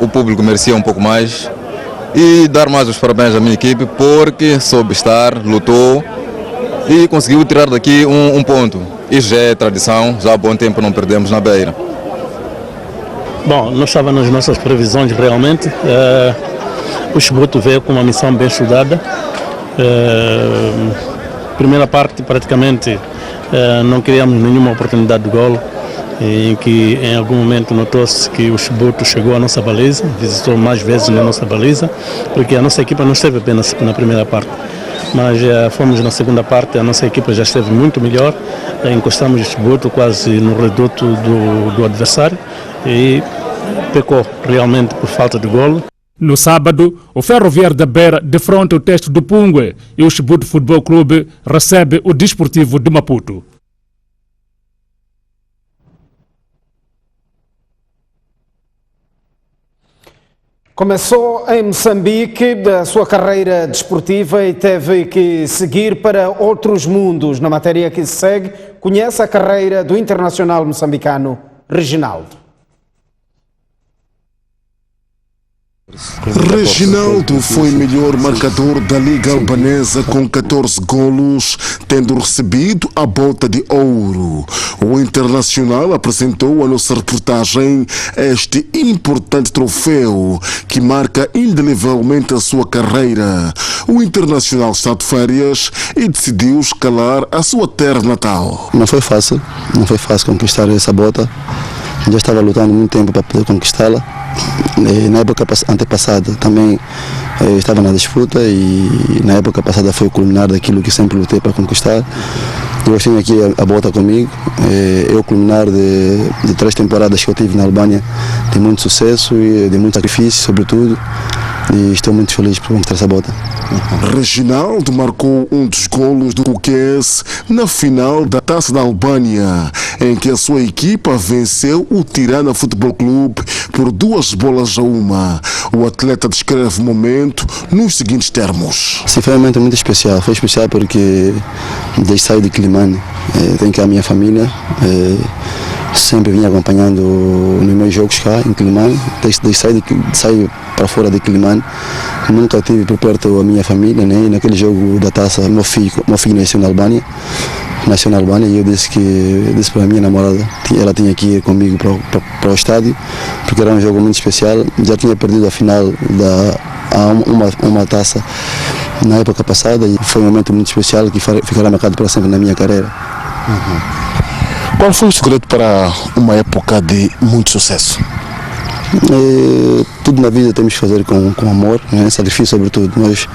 o público merecia um pouco mais e dar mais os parabéns à minha equipe porque soube estar, lutou e conseguiu tirar daqui um ponto. Isso já é tradição, já há bom tempo não perdemos na Beira. Bom, não estava nas nossas previsões realmente, o Chibuto veio com uma missão bem estudada, primeira parte praticamente não criamos nenhuma oportunidade de golo, em que em algum momento notou-se que o Chibuto chegou à nossa baliza, visitou mais vezes na nossa baliza, porque a nossa equipa não esteve apenas na primeira parte, mas fomos na segunda parte, a nossa equipa já esteve muito melhor, encostamos o Chibuto quase no reduto do adversário e pecou realmente por falta de golo. No sábado, o Ferroviário da Beira defronta o Teste do Pungue e o Chibuto Futebol Clube recebe o Desportivo de Maputo. Começou em Moçambique a sua carreira desportiva e teve que seguir para outros mundos. Na matéria que se segue, conhece a carreira do internacional moçambicano Reginaldo. Reginaldo foi melhor marcador da Liga Albanesa com 14 golos, tendo recebido a Bota de Ouro. O Internacional apresentou a nossa reportagem este importante troféu que marca indelevelmente a sua carreira. O Internacional está de férias e decidiu escalar a sua terra natal. Não foi fácil conquistar essa bota. Já estava lutando muito tempo para poder conquistá-la. Na época antepassada também estava na disputa e na época passada foi o culminar daquilo que sempre lutei para conquistar. Eu tenho aqui a bota comigo, é o culminar de 3 temporadas que eu tive na Albânia, de muito sucesso e de muito sacrifício, sobretudo, e estou muito feliz por conquistar essa bota. Reginaldo marcou um dos golos do Kukes na final da Taça da Albânia, em que a sua equipa venceu o Tirana Futebol Clube por 2-1. O atleta descreve o momento nos seguintes termos. Sim, foi um momento muito especial. Foi especial porque desde sair de Quilimane, tenho cá a minha família, sempre vim acompanhando nos meus jogos cá em Quilimane, desde sair para fora de Quilimane. Nunca tive por perto a minha família, né? E naquele jogo da taça, meu filho nasceu na Albânia, e eu disse para a minha namorada que ela tinha que ir comigo para o estádio, porque era um jogo muito especial. Já tinha perdido a final uma taça na época passada e foi um momento muito especial que ficará marcado para sempre na minha carreira. Qual foi o segredo para uma época de muito sucesso? tudo na vida temos que fazer com amor, né? Sacrifício sobretudo, mas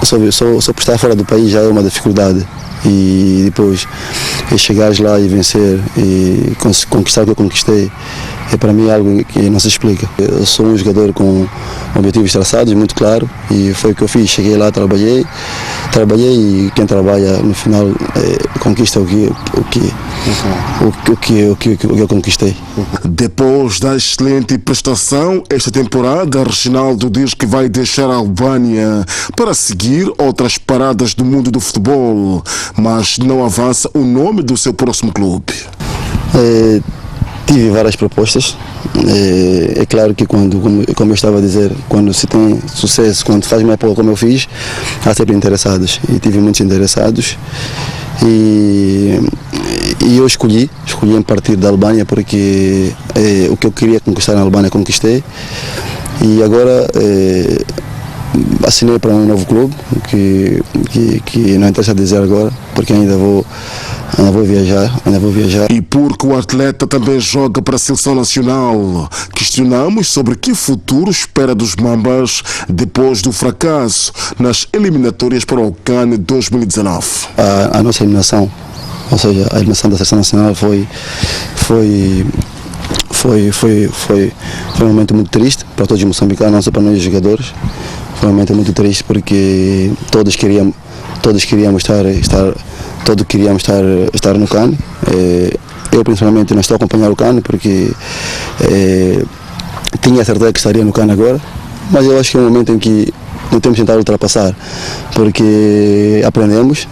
só por estar fora do país já é uma dificuldade. E depois chegares lá e vencer e conquistar o que eu conquistei, para mim é algo que não se explica. Eu sou um jogador com objetivos traçados, muito claro, e foi o que eu fiz. Cheguei lá, trabalhei e quem trabalha no final conquista o que eu conquistei. Depois da excelente prestação esta temporada, Reginaldo diz que vai deixar a Albânia para seguir outras paradas do mundo do futebol, mas não avança o nome do seu próximo clube. Tive várias propostas. É claro que como eu estava a dizer, quando se tem sucesso, quando faz uma época como eu fiz, há sempre interessados. E tive muitos interessados. E eu escolhi em partir da Albânia porque o que eu queria conquistar na Albânia conquistei. E agora assinei para um novo clube que não interessa dizer agora, porque ainda vou viajar. E porque o atleta também joga para a seleção nacional, questionamos sobre que futuro espera dos Mambas depois do fracasso nas eliminatórias para o CAN 2019. A nossa eliminação, ou seja, a eliminação da seleção nacional foi um momento muito triste para todos os moçambicanos, não só para nós os jogadores. Foi um momento muito triste porque todos queríamos estar no CAN. Eu principalmente não estou a acompanhar o CAN porque tinha a certeza que estaria no CAN agora, mas eu acho que é um momento em que não temos que tentar ultrapassar, porque aprendemos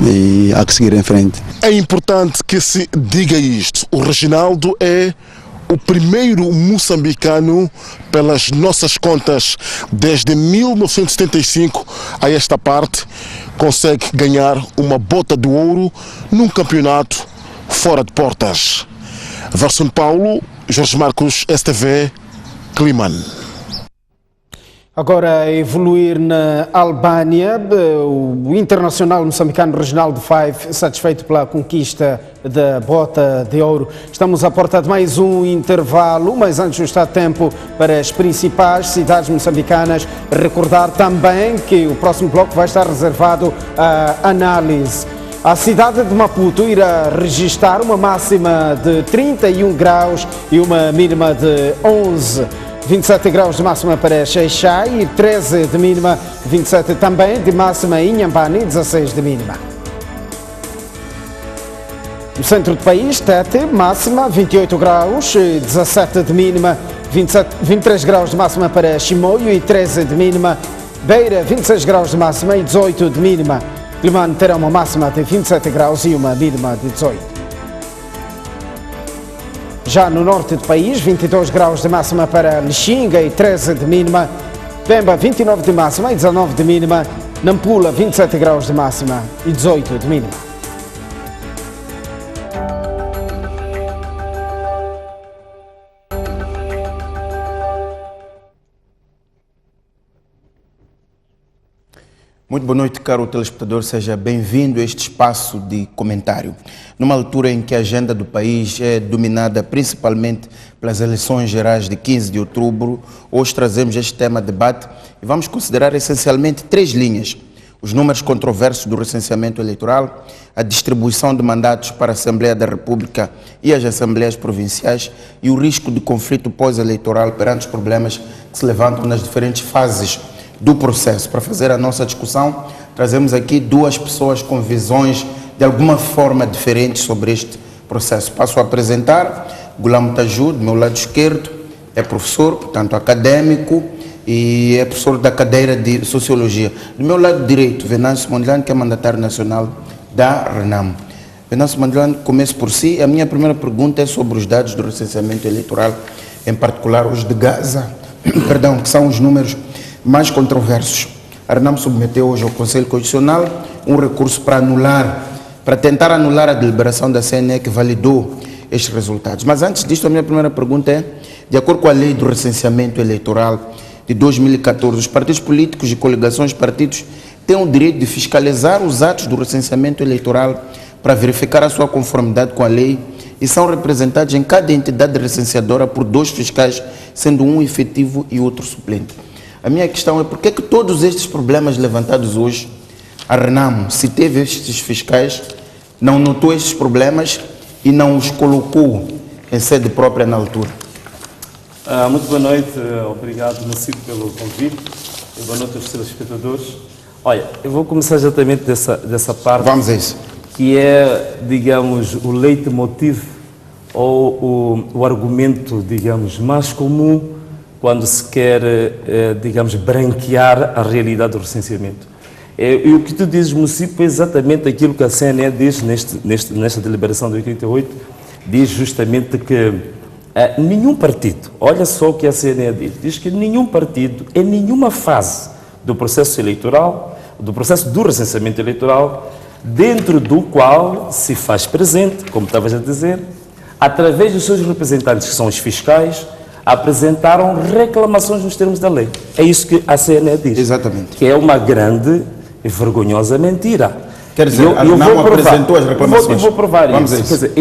e há que seguir em frente. É importante que se diga isto: o Reginaldo é o primeiro moçambicano, pelas nossas contas, desde 1975 a esta parte, consegue ganhar uma bota de ouro num campeonato fora de portas. Verson Paulo, Jorge Marcos, STV, Climane. Agora, a evoluir na Albânia, o internacional moçambicano Reginaldo Five, satisfeito pela conquista da bota de ouro. Estamos à porta de mais um intervalo, mas antes está tempo para as principais cidades moçambicanas. Recordar também que o próximo bloco vai estar reservado à análise. A cidade de Maputo irá registrar uma máxima de 31 graus e uma mínima de 11. 27 graus de máxima para Xai-Xai e 13 de mínima, 27 também de máxima em Inhambane e 16 de mínima. No centro do país, Tete, máxima 28 graus, 17 de mínima, 23 graus de máxima para Chimoio e 13 de mínima. Beira, 26 graus de máxima e 18 de mínima. Climane terá uma máxima de 27 graus e uma mínima de 18. Já no norte do país, 22 graus de máxima para Lixinga e 13 de mínima. Pemba, 29 de máxima e 19 de mínima. Nampula, 27 graus de máxima e 18 de mínima. Muito boa noite, caro telespectador, seja bem-vindo a este espaço de comentário. Numa altura em que a agenda do país é dominada principalmente pelas eleições gerais de 15 de outubro, hoje trazemos este tema a debate e vamos considerar essencialmente três linhas: os números controversos do recenseamento eleitoral, a distribuição de mandatos para a Assembleia da República e as Assembleias Provinciais e o risco de conflito pós-eleitoral perante os problemas que se levantam nas diferentes fases do processo. Para fazer a nossa discussão, trazemos aqui duas pessoas com visões de alguma forma diferentes sobre este processo. Passo a apresentar Gulam Taju, do meu lado esquerdo, é professor, portanto acadêmico, e é professor da cadeira de Sociologia. Do meu lado direito, Venâncio Mondlane, que é mandatário nacional da RENAM. Venâncio Mondlane, começo por si. A minha primeira pergunta é sobre os dados do recenseamento eleitoral, em particular os de Gaza, perdão, que são os números mais controversos. A RENAM submeteu hoje ao Conselho Constitucional um recurso para tentar anular a deliberação da CNE que validou estes resultados. Mas antes disto, a minha primeira pergunta é, de acordo com a lei do recenseamento eleitoral de 2014, os partidos políticos e coligações de partidos têm o direito de fiscalizar os atos do recenseamento eleitoral para verificar a sua conformidade com a lei e são representados em cada entidade recenseadora por 2 fiscais, sendo um efetivo e outro suplente. A minha questão é por que todos estes problemas levantados hoje, a Renamo, se teve estes fiscais, não notou estes problemas e não os colocou em sede própria na altura? Muito boa noite, obrigado, Macido, pelo convite e boa noite aos telespectadores. Olha, eu vou começar exatamente dessa parte. Vamos a isso. Que é, digamos, o leitmotiv ou o argumento, digamos, mais comum quando se quer, digamos, branquear a realidade do recenseamento. E o que tu dizes, Mucipo, é exatamente aquilo que a CNE diz nesta deliberação de 88, diz justamente que nenhum partido, olha só o que a CNE diz que nenhum partido, em nenhuma fase do processo eleitoral, do processo do recenseamento eleitoral, dentro do qual se faz presente, como estavas a dizer, através dos seus representantes, que são os fiscais, apresentaram reclamações nos termos da lei. É isso que a CNE diz. Exatamente. Que é uma grande e vergonhosa mentira. Quer dizer, não apresentou as reclamações. Eu vou provar Vamos isso. Quer dizer,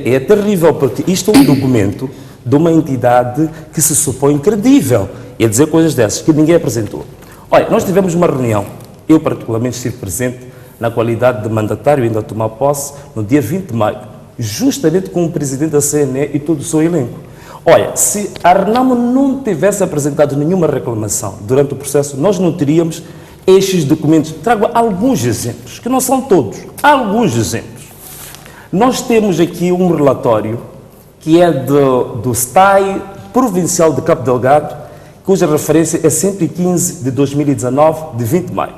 é terrível, porque isto é um documento de uma entidade que se supõe credível e a dizer coisas dessas que ninguém apresentou. Olha, nós tivemos uma reunião, eu particularmente estive presente na qualidade de mandatário, ainda a tomar posse, no dia 20 de maio, justamente com o presidente da CNE e todo o seu elenco. Olha, se a Renamo não tivesse apresentado nenhuma reclamação durante o processo, nós não teríamos estes documentos. Trago alguns exemplos, que não são todos, alguns exemplos. Nós temos aqui um relatório que é do STAI Provincial de Cabo Delgado, cuja referência é 115 de 2019, de 20 de maio,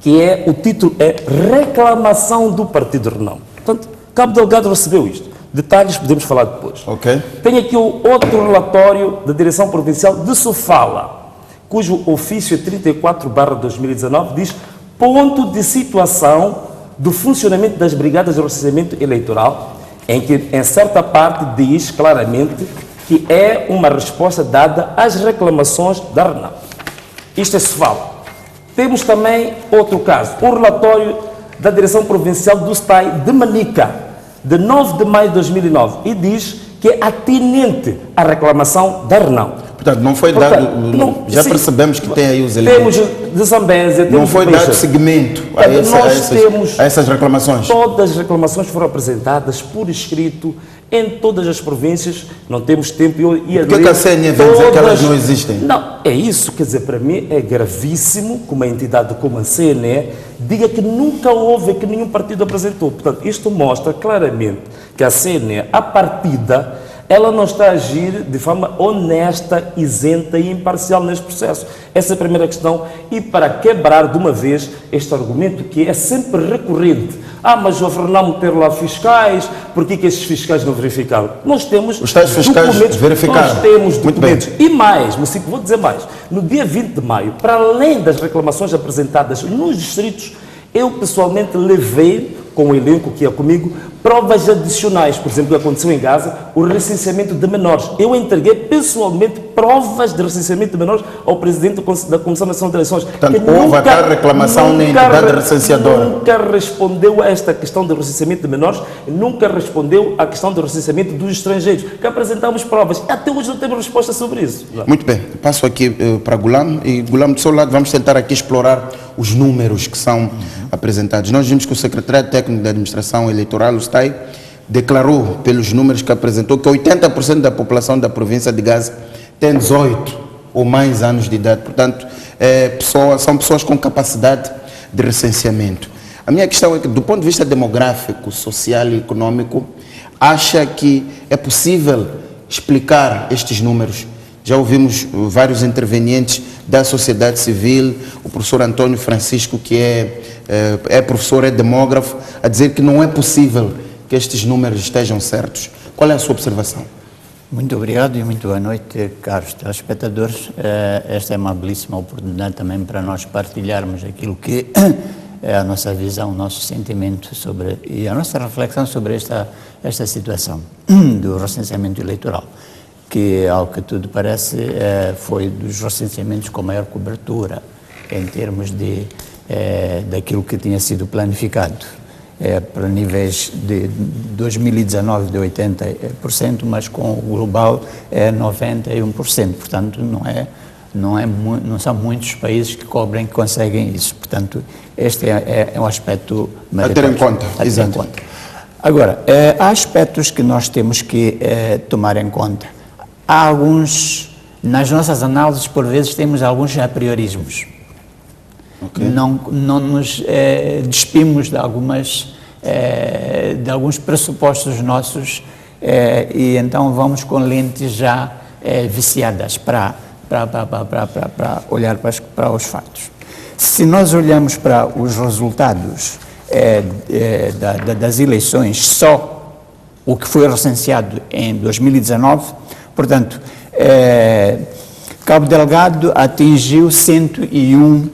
que é, o título é Reclamação do Partido Renamo. Portanto, Cabo Delgado recebeu isto. Detalhes podemos falar depois. Okay. Tem aqui o outro relatório da Direção Provincial de Sofala, cujo ofício é 34/2019, diz ponto de situação do funcionamento das brigadas de recenseamento eleitoral, em que em certa parte diz claramente que é uma resposta dada às reclamações da Renamo. Isto é Sofala. Temos também outro caso, um relatório da Direção Provincial do STAI de Manica, de 9 de maio de 2009, e diz que é atinente à reclamação da Renamo. Portanto, não foi dado, já percebemos que tem aí os elementos. Temos de Zambésia, temos não foi dado seguimento a essas reclamações. Todas as reclamações foram apresentadas por escrito em todas as províncias, não temos tempo. Por que a CNE vem dizer que elas não existem? Não, é isso, quer dizer, para mim é gravíssimo que uma entidade como a CNE diga que nunca houve, que nenhum partido apresentou. Portanto, isto mostra claramente que a CNE, à partida, ela não está a agir de forma honesta, isenta e imparcial neste processo. Essa é a primeira questão. E para quebrar de uma vez este argumento que é sempre recorrente. Mas o Renamo ter lá fiscais, por que esses fiscais não verificaram? Nós temos os tais fiscais verificaram. Nós temos documentos. E mais, vou dizer mais. No dia 20 de maio, para além das reclamações apresentadas nos distritos, eu pessoalmente levei, com o elenco que é comigo, provas adicionais. Por exemplo, aconteceu em Gaza o recenseamento de menores. Eu entreguei pessoalmente provas de recenseamento de menores ao presidente da Comissão Nacional de Eleições. Portanto, houve a tal reclamação na entidade recenseadora. Nunca respondeu a esta questão do recenseamento de menores, nunca respondeu à questão do recenseamento dos estrangeiros, que apresentamos provas. Até hoje não temos resposta sobre isso. Muito bem, passo aqui para Gulam, e Gulam, do seu lado, vamos tentar aqui explorar os números que são apresentados. Nós vimos que o Secretariado Técnico da Administração Eleitoral, o STAI, declarou, pelos números que apresentou, que 80% da população da província de Gaza tem 18 ou mais anos de idade. Portanto, são pessoas com capacidade de recenseamento. A minha questão é que, do ponto de vista demográfico, social e econômico, acha que é possível explicar estes números? Já ouvimos vários intervenientes da sociedade civil, o professor Antônio Francisco, que é professor, é demógrafo, a dizer que não é possível que estes números estejam certos. Qual é a sua observação? Muito obrigado e muito boa noite, caros telespectadores. Esta é uma belíssima oportunidade também para nós partilharmos aquilo que é a nossa visão, o nosso sentimento e a nossa reflexão sobre esta situação do recenseamento eleitoral, que, ao que tudo parece, foi dos recenseamentos com maior cobertura em termos daquilo que tinha sido planificado. para níveis de 2019 de 80%, mas com o global é 91%. Portanto, não são muitos países que cobrem, que conseguem isso. Portanto, este é um aspecto a ter em conta. Exato. Agora, há aspectos que nós temos que tomar em conta. Há alguns, nas nossas análises, por vezes, temos alguns apriorismos. Okay. Não nos despimos de alguns pressupostos nossos e então vamos com lentes já viciadas para olhar para os fatos. Se nós olhamos para os resultados das eleições, só o que foi recenseado em 2019, portanto, Cabo Delgado atingiu 101%,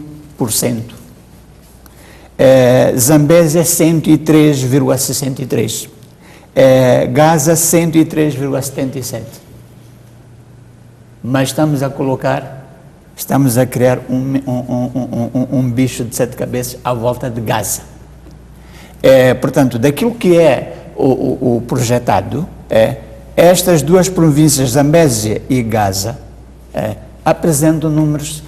Zambésia 103,63%, Gaza 103,77%. Mas estamos a criar um bicho de 7 cabeças à volta de Gaza. Portanto, daquilo que é o projetado, estas duas províncias, Zambésia e Gaza, apresentam números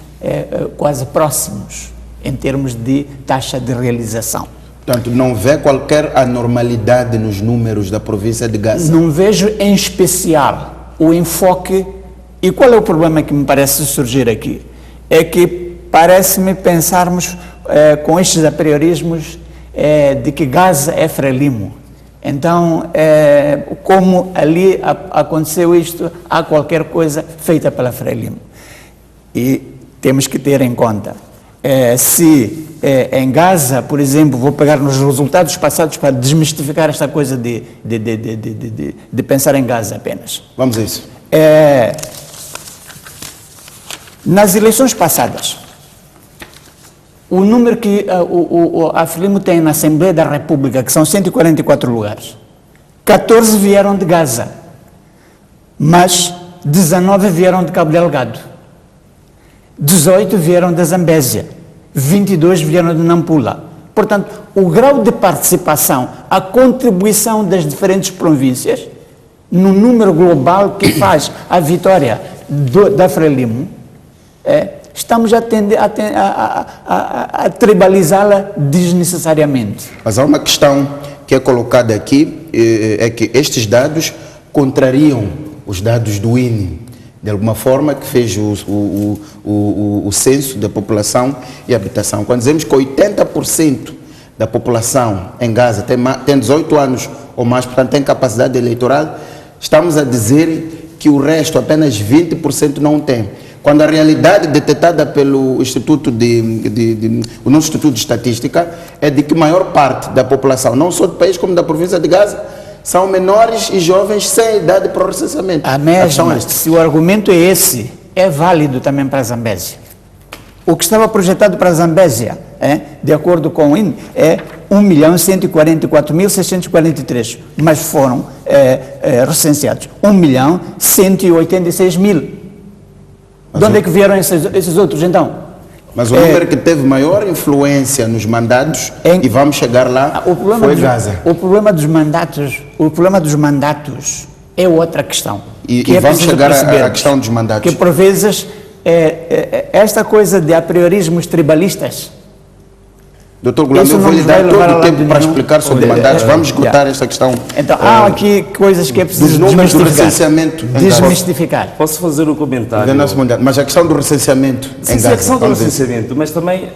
quase próximos em termos de taxa de realização. Portanto, não vê qualquer anormalidade nos números da província de Gaza? Não vejo em especial o enfoque. E qual é o problema que me parece surgir aqui? É que parece-me pensarmos com estes apriorismos de que Gaza é Frelimo. Então, como ali aconteceu isto, há qualquer coisa feita pela Frelimo. E temos que ter em conta, se em Gaza, por exemplo, vou pegar nos resultados passados para desmistificar esta coisa de pensar em Gaza apenas. Vamos a isso. Nas eleições passadas, o número que a Frelimo tem na Assembleia da República, que são 144 lugares, 14 vieram de Gaza, mas 19 vieram de Cabo Delgado, 18 vieram da Zambésia, 22 vieram de Nampula. Portanto, o grau de participação, a contribuição das diferentes províncias, no número global que faz a vitória da Frelimo, estamos a tribalizá-la desnecessariamente. Mas há uma questão que é colocada aqui, é que estes dados contrariam os dados do INE, de alguma forma, que fez o censo da população e habitação. Quando dizemos que 80% da população em Gaza tem 18 anos ou mais, portanto tem capacidade eleitoral, estamos a dizer que o resto, apenas 20%, não tem. Quando a realidade detectada pelo Instituto o nosso Instituto de Estatística é de que a maior parte da população, não só do país como da província de Gaza, são menores e jovens sem idade para o recenseamento. Se o argumento é esse, é válido também para a Zambésia. O que estava projetado para a Zambésia, de acordo com o INE, é 1.144.643, mas foram recenseados 1.186.000. De onde é que vieram esses outros, então? Mas o número que teve maior influência nos mandados, e vamos chegar lá, foi Gaza. O problema dos mandatos é outra questão. E vamos chegar à questão dos mandatos. Que por vezes, esta coisa de apriorismos tribalistas. Doutor Guilherme, eu vou lhe dar todo o tempo para explicar sobre mandatos. Vamos esgotar esta questão. Então, há aqui coisas que é preciso desmistificar. Posso fazer um comentário? Mas a questão do recenseamento em Gaza. Sim, a questão do recenseamento, mas também,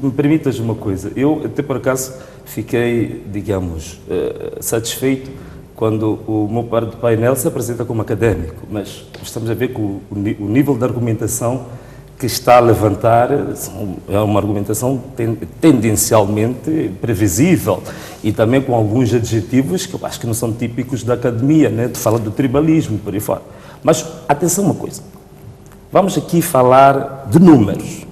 me permitas uma coisa, eu até por acaso fiquei, digamos, satisfeito quando o meu par do painel se apresenta como académico, mas estamos a ver que o nível de argumentação que está a levantar é uma argumentação tendencialmente previsível e também com alguns adjetivos que eu acho que não são típicos da academia, né? De falar do tribalismo, por aí fora. Mas, atenção uma coisa, vamos aqui falar de números.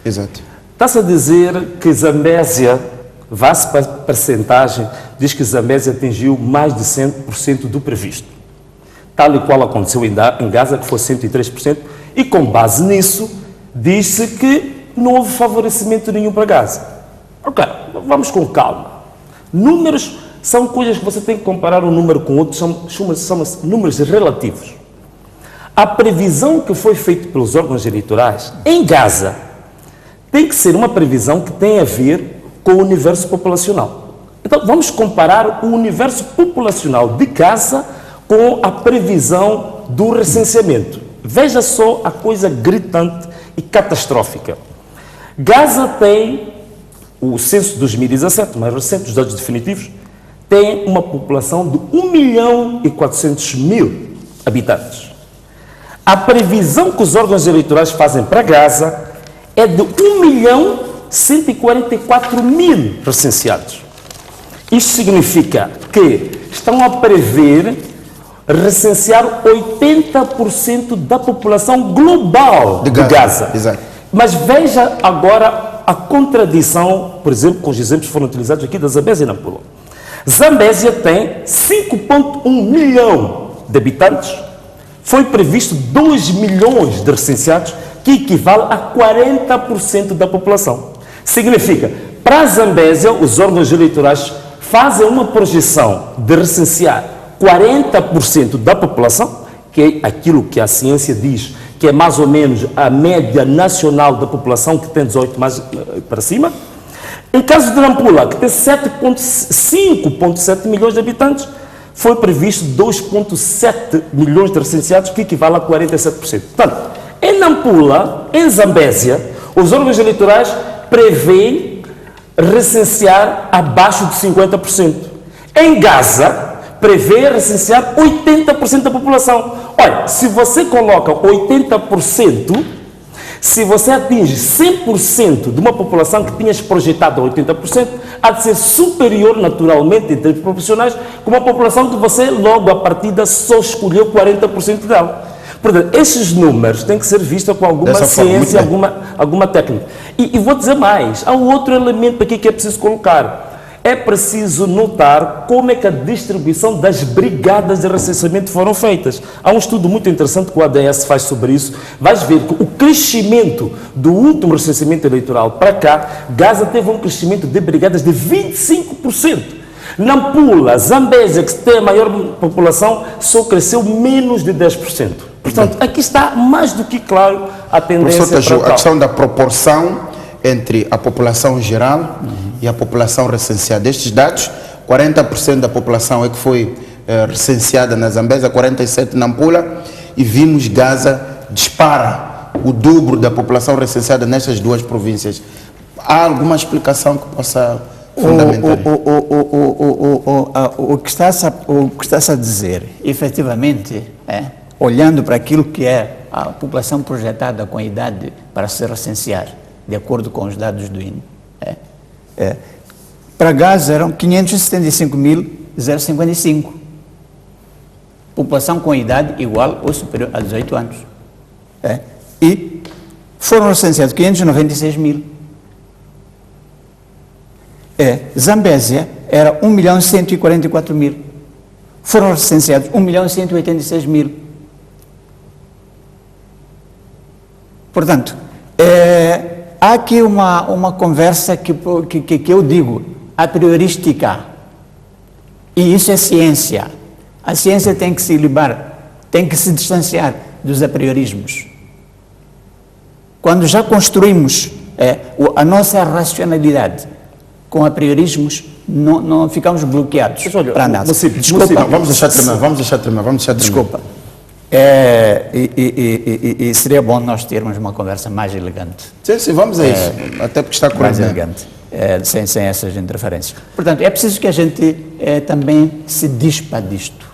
Exato. Está-se a dizer que Zambésia, vá-se para a percentagem, diz que Zambésia atingiu mais de 100% do previsto. Tal e qual aconteceu em Gaza, que foi 103%, e com base nisso, diz-se que não houve favorecimento nenhum para Gaza. Ok, vamos com calma. Números são coisas que você tem que comparar um número com outro, são números relativos. A previsão que foi feita pelos órgãos eleitorais em Gaza tem que ser uma previsão que tem a ver com o universo populacional. Então, vamos comparar o universo populacional de Gaza com a previsão do recenseamento. Veja só a coisa gritante e catastrófica. Gaza tem, o censo de 2017, mais recente, os dados definitivos, tem uma população de 1.400.000 habitantes. A previsão que os órgãos eleitorais fazem para Gaza é de 1.144.000 recenseados. Isto significa que estão a prever recensear 80% da população global de Gaza. Exato. Mas veja agora a contradição, por exemplo, com os exemplos que foram utilizados aqui da Zambésia e Nampula. Zambésia tem 5,1 milhão de habitantes, foi previsto 2 milhões de recenseados, que equivale a 40% da população. Significa, para a Zambésia, os órgãos eleitorais fazem uma projeção de recensear 40% da população, que é aquilo que a ciência diz, que é mais ou menos a média nacional da população, que tem 18 mais para cima. Em caso de Nampula, que tem 5,7 milhões de habitantes, foi previsto 2,7 milhões de recenseados, que equivale a 47%. Portanto, em Nampula, em Zambésia, os órgãos eleitorais prevêem recensear abaixo de 50%. Em Gaza, prevê recensear 80% da população. Olha, se você coloca 80%, se você atinge 100% de uma população que tinhas projetado a 80%, há de ser superior naturalmente em termos proporcionais com uma população que você logo à partida só escolheu 40% dela. Portanto, esses números têm que ser vistos com alguma ciência, alguma técnica. E vou dizer mais, há um outro elemento aqui que é preciso colocar. É preciso notar como é que a distribuição das brigadas de recenseamento foram feitas. Há um estudo muito interessante que o ADS faz sobre isso. Vais ver que o crescimento do último recenseamento eleitoral para cá, Gaza teve um crescimento de brigadas de 25%. Nampula, Zambésia, que tem a maior população, só cresceu menos de 10%. Portanto, aqui está mais do que claro a tendência. Professor Taju, a questão da proporção entre a população geral e a população recenseada. Estes dados, 40% da população é que foi recenseada na Zambésia, 47% na Nampula, e vimos Gaza dispara o dobro da população recenseada nestas duas províncias. Há alguma explicação que possa fundamentar? O que está-se a dizer, efetivamente, olhando para aquilo que é a população projetada com a idade para se recensear, de acordo com os dados do INE. Para Gaza eram 575.055. População com idade igual ou superior a 18 anos. E foram recenseados 596.000. Zambésia era 1.144.000. Foram recenseados 1.186.000. Portanto, há aqui uma conversa que eu digo, a priorística, e isso é ciência. A ciência tem que se livrar, tem que se distanciar dos apriorismos. Quando já construímos a nossa racionalidade com apriorismos, não ficamos bloqueados para nada. Desculpa, vamos deixar terminar. Desculpa. E seria bom nós termos uma conversa mais elegante. Sim, vamos a isso. Até porque está mais elegante, sem essas interferências. Portanto, é preciso que a gente também se dispa disto.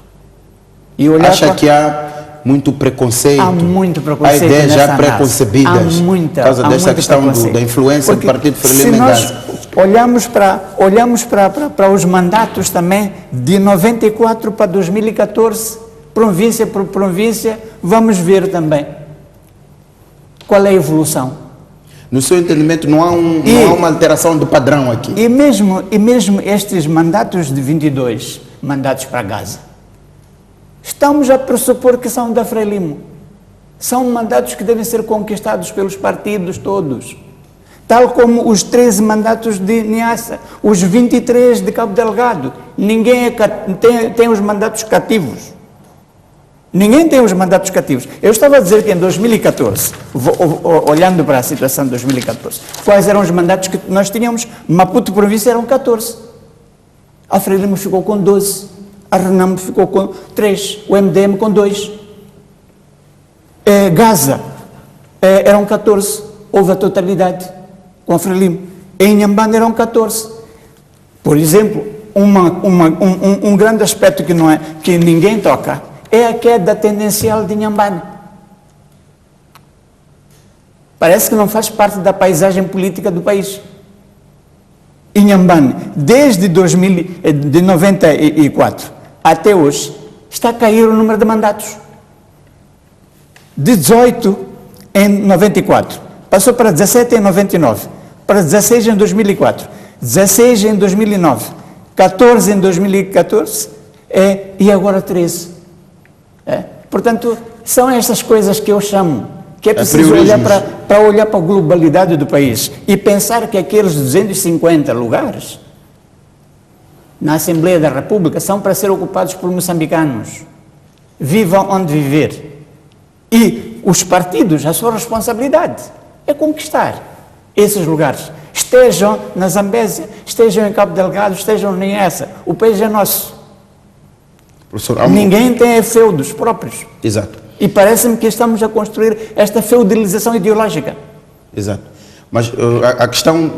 E olhar Acha que há muito preconceito? Há muito preconceito. Há ideias já preconcebidas por causa dessa questão da influência do Partido Frelimo em Gaza. Olhamos para os mandatos também de 94 para 2014, província por província, vamos ver também qual é a evolução. No seu entendimento, não há uma alteração do padrão aqui? E mesmo estes mandatos de 22, mandatos para Gaza, estamos a pressupor que são da Frelimo. São mandatos que devem ser conquistados pelos partidos todos. tal como os 13 mandatos de Niassa, os 23 de Cabo Delgado. Ninguém tem os mandatos cativos. Ninguém tem os mandatos cativos. Eu estava a dizer que em 2014, olhando para a situação de 2014, quais eram os mandatos que nós tínhamos? Maputo província eram 14. A Frelimo ficou com 12. A Renamo ficou com 3. O MDM com 2. Gaza eram 14. Houve a totalidade com a Frelimo. Em Inhambane eram 14. Por exemplo, um grande aspecto que ninguém toca é a queda tendencial de Inhambane. Parece que não faz parte da paisagem política do país. Inhambane, desde 94 até hoje, está a cair o número de mandatos. De 18 em 94, passou para 17 em 99, para 16 em 2004, 16 em 2009, 14 em 2014 e agora 13. Portanto, são essas coisas que eu chamo, que é preciso olhar para olhar para a globalidade do país e pensar que aqueles 250 lugares na Assembleia da República são para ser ocupados por moçambicanos. Vivam onde viver. E os partidos, a sua responsabilidade é conquistar esses lugares. Estejam na Zambésia, estejam em Cabo Delgado, estejam em Niassa. O país é nosso. Professor, ninguém tem feudos próprios. Exato. E parece-me que estamos a construir esta feudalização ideológica. Exato. Mas a questão,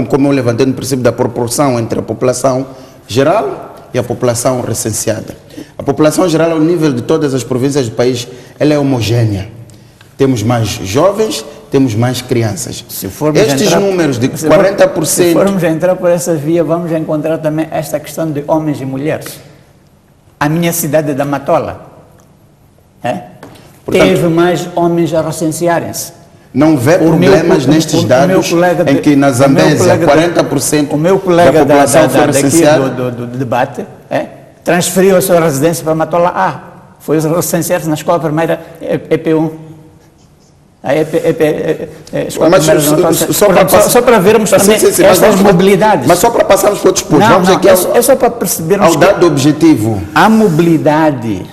como eu levantei no princípio, da proporção entre a população geral e a população recenseada. A população geral, ao nível de todas as províncias do país, ela é homogénea. Temos mais jovens, temos mais crianças. Estes números de 40%... Se formos entrar por essa via, vamos encontrar também esta questão de homens e mulheres. A minha cidade da Matola teve mais homens a recensearem-se. Não vê problemas nestes dados em que na Zambésia 40% o meu colega da população foi recenseada? do debate transferiu a sua residência para Matola A. Foi recensear-se na escola primeira EP1. Só para vermos também estas mobilidades. Mas só para passarmos para outros pontos. É só para percebermos ao dado objetivo. Há mobilidade.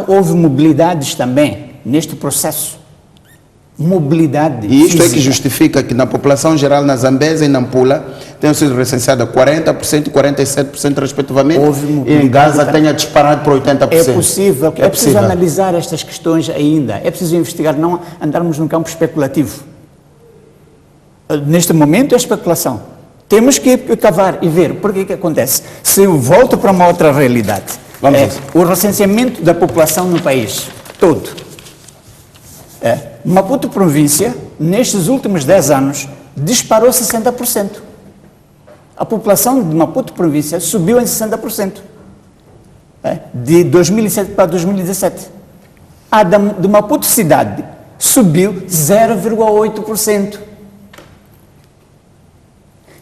Houve mobilidades também neste processo. Mobilidade e isto física. É que justifica que na população geral, na Zambésia e na Nampula, tenham sido recenseadas 40% e 47% respectivamente, e em Gaza tenha disparado para 80%. É possível, é preciso analisar estas questões ainda, é preciso investigar, não andarmos num campo especulativo. Neste momento é especulação. Temos que cavar e ver porque que acontece. Se eu volto para uma outra realidade, o recenseamento da população no país todo. Maputo província, nestes últimos 10 anos, disparou 60%. A população de Maputo província subiu em 60%. De 2007 para 2017. A de Maputo cidade subiu 0,8%.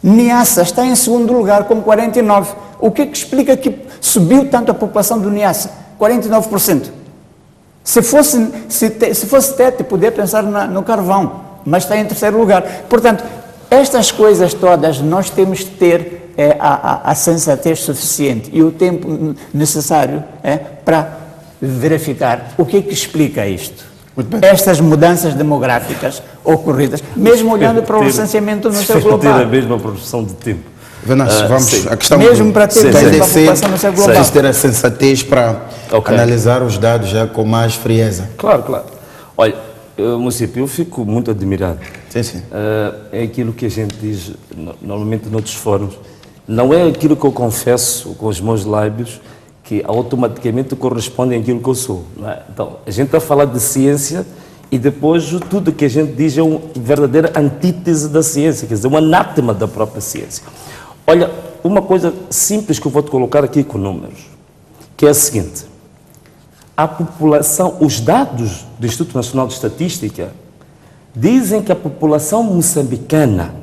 Niassa está em segundo lugar com 49%. O que explica que subiu tanto a população do Niassa? 49%. Se fosse Tete, podia pensar no carvão, mas está em terceiro lugar. Portanto, estas coisas todas nós temos que ter a sensatez suficiente e o tempo necessário para verificar o que explica isto. Estas mudanças demográficas ocorridas, mesmo olhando para o recenseamento no seu global. Ter a mesma proporção de tempo. Vamos, a questão mesmo para ter a população no seu global. Preciso ter a sensatez para analisar os dados já com mais frieza. Claro. Olha, município, eu fico muito admirado. Sim. É aquilo que a gente diz normalmente noutros fóruns. Não é aquilo que eu confesso com os meus lábios que automaticamente corresponde àquilo que eu sou. Não é? Então, a gente está a falar de ciência e depois tudo que a gente diz é uma verdadeira antítese da ciência, quer dizer, um anátema da própria ciência. Olha, uma coisa simples que eu vou te colocar aqui com números, que é a seguinte: a população, os dados do Instituto Nacional de Estatística dizem que a população moçambicana,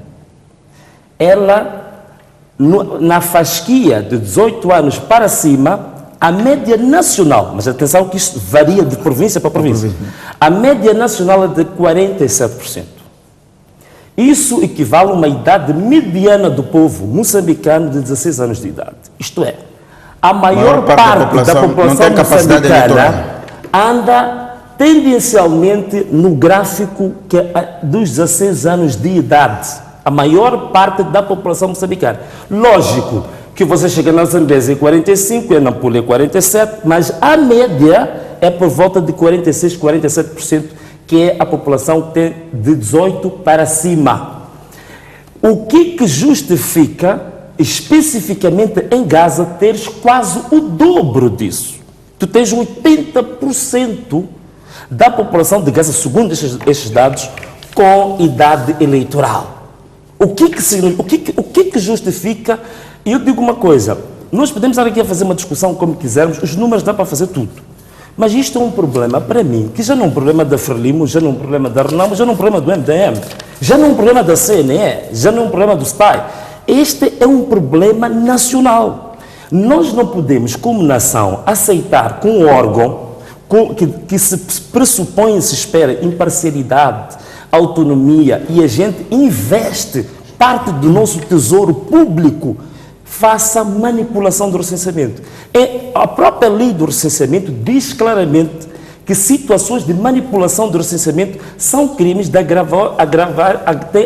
ela, na fasquia de 18 anos para cima, a média nacional, mas atenção que isto varia de província para província, a média nacional é de 47%. Isso equivale a uma idade mediana do povo moçambicano de 16 anos de idade. Isto é, a maior parte da população moçambicana anda tendencialmente no gráfico que é dos 16 anos de idade. A maior parte da população moçambicana. Lógico que você chega na Zambésia em 45, em Nampula em 47, mas a média é por volta de 46, 47%, que é a população que tem de 18 para cima. O que justifica, especificamente em Gaza, teres quase o dobro disso? Tu tens 80% da população de Gaza, segundo estes dados, com idade eleitoral. O que justifica? E eu digo uma coisa, nós podemos estar aqui a fazer uma discussão como quisermos, os números dá para fazer tudo. Mas isto é um problema para mim, que já não é um problema da Frelimo, já não é um problema da Renamo, já não é um problema do MDM, já não é um problema da CNE, já não é um problema do STAI. Este é um problema nacional. Nós não podemos, como nação, aceitar que um órgão que se pressupõe e se espera imparcialidade, autonomia, e a gente investe parte do nosso tesouro público, faça manipulação do recenseamento. A própria lei do recenseamento diz claramente que situações de manipulação do recenseamento são crimes de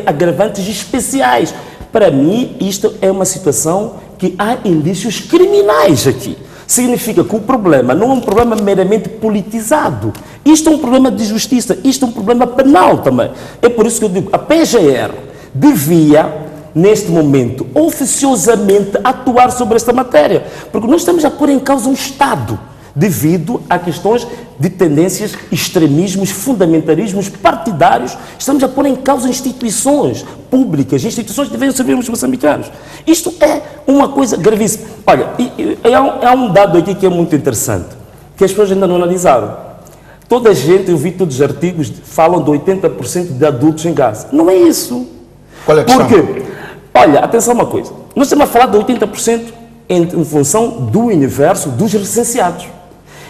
agravantes especiais. Para mim, isto é uma situação que há indícios criminais aqui. Significa que o problema não é um problema meramente politizado. Isto é um problema de justiça, isto é um problema penal também. É por isso que eu digo, a PGR devia, neste momento, oficiosamente atuar sobre esta matéria, porque nós estamos a pôr em causa um Estado devido a questões de tendências, extremismos, fundamentalismos partidários. Estamos a pôr em causa instituições públicas, instituições que devem servir os moçambicanos. Isto é uma coisa gravíssima. Olha, há um dado aqui que é muito interessante, que as pessoas ainda não analisaram. Toda a gente, eu vi todos os artigos, falam de 80% de adultos em Gaza. Não é isso. Qual é a questão? Porque, olha, atenção uma coisa, nós estamos a falar de 80% em função do universo dos recenseados.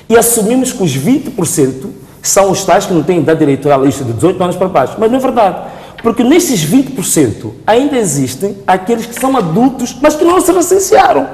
E assumimos que os 20% são os tais que não têm idade eleitoral, isto de 18 anos para baixo. Mas não é verdade, porque nesses 20% ainda existem aqueles que são adultos, mas que não se recensearam.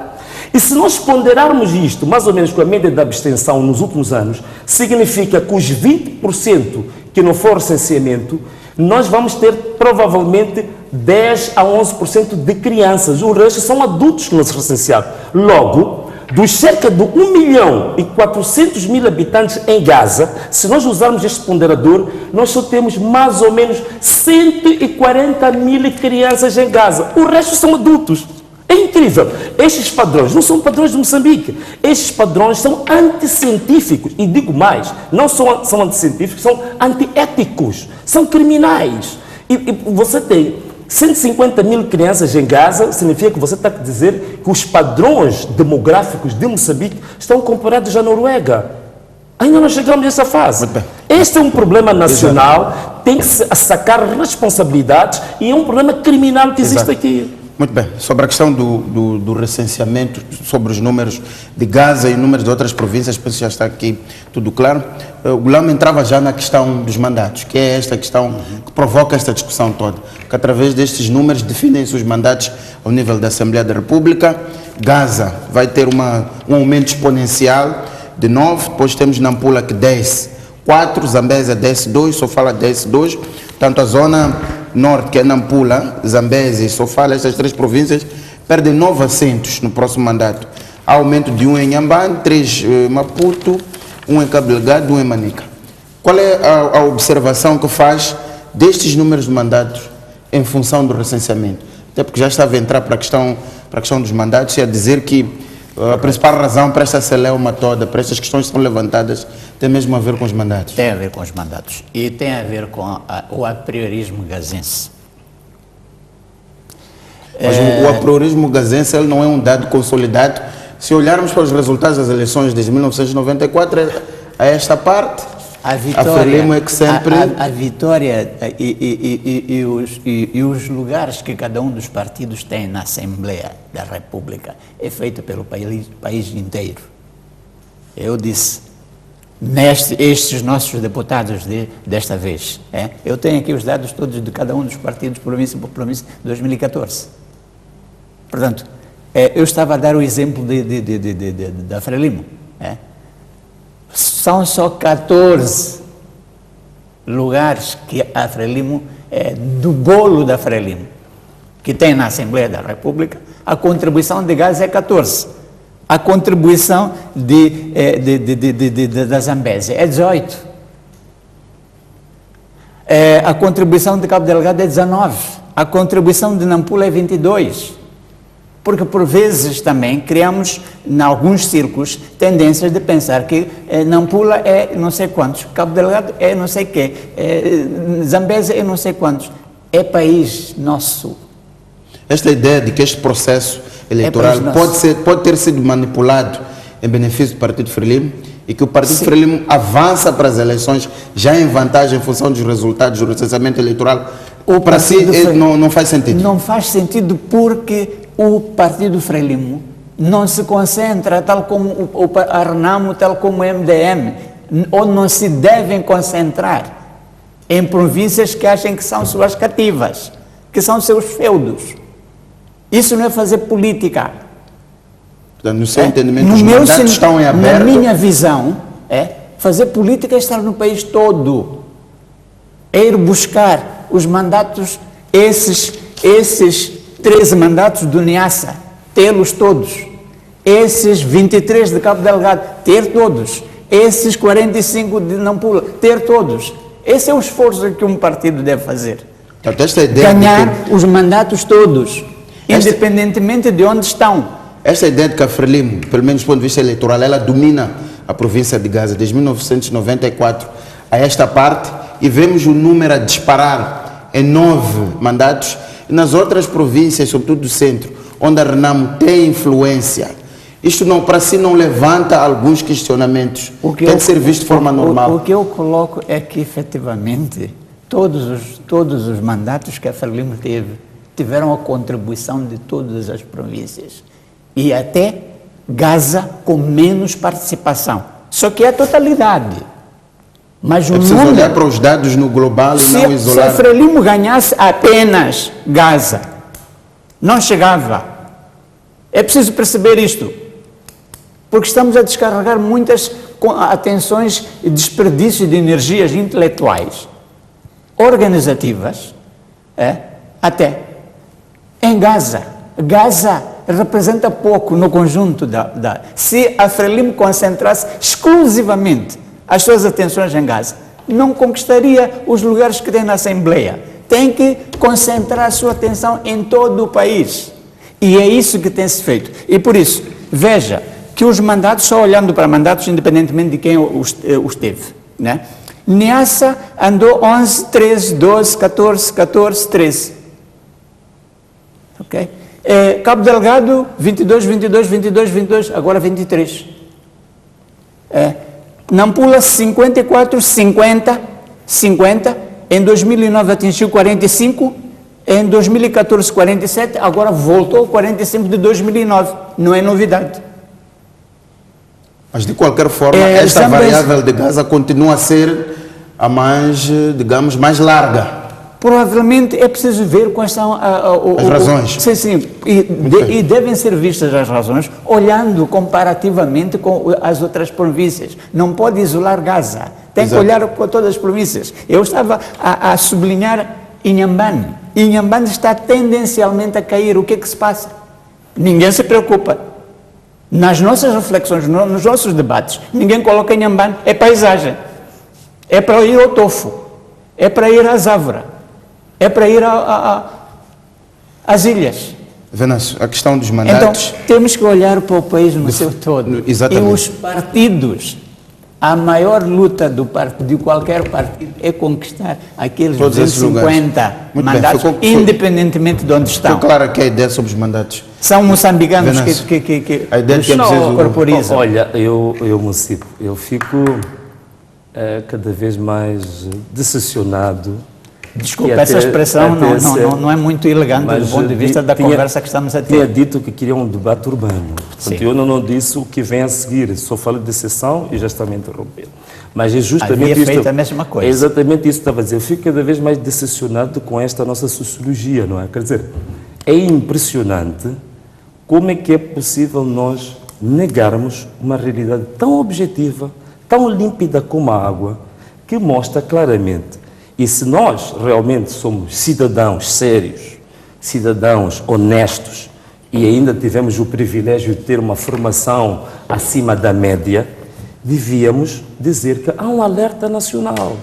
E se nós ponderarmos isto, mais ou menos com a média da abstenção nos últimos anos, significa que os 20% que não for recenseamento, nós vamos ter provavelmente 10 a 11% de crianças. O resto são adultos que não se recensearam. Logo, dos cerca de 1.400.000 habitantes em Gaza, se nós usarmos este ponderador, nós só temos mais ou menos 140.000 crianças em Gaza. O resto são adultos. É incrível. Estes padrões não são padrões de Moçambique. Estes padrões são anticientíficos. E digo mais, não são anticientíficos, são antiéticos. São criminais. E você tem 150.000 crianças em Gaza, significa que você está a dizer que os padrões demográficos de Moçambique estão comparados à Noruega. Ainda não chegamos a essa fase. Este é um problema nacional, tem que se sacar responsabilidades e é um problema criminal que existe aqui. Muito bem. Sobre a questão do recenseamento, sobre os números de Gaza e números de outras províncias, penso que já está aqui tudo claro. O Guilherme entrava já na questão dos mandatos, que é esta questão que provoca esta discussão toda. Que através destes números definem-se os mandatos ao nível da Assembleia da República. Gaza vai ter um aumento exponencial de 9, depois temos Nampula que desce 4, Zambésia desce 2, Sofala desce 2, tanto a zona norte, que é Nampula, Zambésia e Sofala, estas três províncias, perdem 9 assentos no próximo mandato. Há aumento de 1 em Inhambane, 3 em Maputo, 1 em Cabo Delgado, 1 em Manica. Qual é a observação que faz destes números de mandatos em função do recenseamento? Até porque já estava a entrar para a questão dos mandatos e a dizer que a principal razão para esta celeuma toda, para estas questões que são levantadas, tem mesmo a ver com os mandatos. Tem a ver com os mandatos e tem a ver com o apriorismo gazense. Mas o apriorismo gazense ele não é um dado consolidado. Se olharmos para os resultados das eleições desde 1994, a esta parte, a Frelimo é que sempre... A vitória e os lugares que cada um dos partidos tem na Assembleia da República é feito pelo país inteiro. Eu disse, estes nossos deputados desta vez. Eu tenho aqui os dados todos de cada um dos partidos, província por província, de 2014. Portanto, eu estava a dar o exemplo da Frelimo. São só 14 lugares que a Frelimo, do bolo da Frelimo, que tem na Assembleia da República, a contribuição de gás é 14. A contribuição da Zambésia é 18. A contribuição de Cabo Delgado é 19. A contribuição de Nampula é 22. Porque, por vezes, também criamos, em alguns círculos, tendências de pensar que Nampula é não sei quantos, Cabo Delgado é não sei quê, Zambésia é não sei quantos. É país nosso. Esta ideia de que este processo eleitoral pode ter sido manipulado em benefício do Partido Frelimo e que o Partido Frelimo avança para as eleições já em vantagem em função dos resultados do recenseamento eleitoral, para si não faz sentido? Não faz sentido porque o Partido Frelimo não se concentra, tal como a Renamo, tal como o MDM, ou não se devem concentrar em províncias que acham que são suas cativas, que são seus feudos. Isso não é fazer política. No seu entendimento, os mandatos estão em aberto? Na minha visão, fazer política é estar no país todo. É ir buscar os mandatos, esses 13 mandatos do Niassa, tê-los todos. Esses 23 de Cabo Delgado, ter todos. Esses 45 de Nampula, ter todos. Esse é o esforço que um partido deve fazer. Ganhar os mandatos todos, independentemente de onde estão. Esta ideia de que a Frelimo, pelo menos do ponto de vista eleitoral, ela domina a província de Gaza desde 1994 a esta parte, e vemos o número a disparar em 9 mandatos, e nas outras províncias, sobretudo do centro, onde a Renamo tem influência. Isto para si não levanta alguns questionamentos, tem de ser visto de forma normal. O que eu coloco é que, efetivamente, todos os mandatos que a Frelimo tiveram a contribuição de todas as províncias. E até Gaza com menos participação. Só que é a totalidade. Mas o número, olhar para os dados no global e não isolar. Se a Frelimo ganhasse apenas Gaza, não chegava. É preciso perceber isto. Porque estamos a descarregar muitas atenções e desperdícios de energias intelectuais, organizativas, até em Gaza. Gaza representa pouco no conjunto Se a Frelimo concentrasse exclusivamente as suas atenções em Gaza, não conquistaria os lugares que tem na Assembleia. Tem que concentrar a sua atenção em todo o país. E é isso que tem-se feito. E por isso, veja que os mandatos, só olhando para mandatos, independentemente de quem os teve, né? Niassa andou 11, 13, 12, 14, 14, 13. Ok? Cabo Delgado, 22, 22, 22, 22, agora 23. Nampula, 54, 50, 50. Em 2009 atingiu 45. Em 2014, 47. Agora voltou ao 45 de 2009. Não é novidade. Mas, de qualquer forma, esta variável de Gaza continua a ser a mais, digamos, mais larga. Provavelmente é preciso ver quais são as razões. Sim. E devem ser vistas as razões olhando comparativamente com as outras províncias. Não pode isolar Gaza. Tem que olhar para todas as províncias. Eu estava a sublinhar Inhambane. Inhambane está tendencialmente a cair. O que é que se passa? Ninguém se preocupa. Nas nossas reflexões, nos nossos debates, ninguém coloca Inhambane. É paisagem. É para ir ao Tofo. É para ir à Závora. É para ir às ilhas. Venâncio, a questão dos mandatos... Então, temos que olhar para o país no seu todo. Exatamente. E os partidos, a maior luta de qualquer partido é conquistar aqueles 250 mandatos, independentemente de onde estão. Ficou claro que a ideia sobre os mandatos. São moçambicanos que a ideia que corporizam. Olha, eu fico cada vez mais decepcionado Desculpa, essa expressão não é muito elegante do ponto de vista da conversa que estamos a ter. Tinha dito que queria um debate urbano. Portanto, eu não disse o que vem a seguir. Só falei de sessão e já está me interrompendo. Mas é justamente havia feito a mesma coisa. É exatamente isso que estava a dizer. Eu fico cada vez mais decepcionado com esta nossa sociologia, não é? Quer dizer, é impressionante como é que é possível nós negarmos uma realidade tão objetiva, tão límpida como a água, que mostra claramente. E se nós realmente somos cidadãos sérios, cidadãos honestos, e ainda tivemos o privilégio de ter uma formação acima da média, devíamos dizer que há um alerta nacional.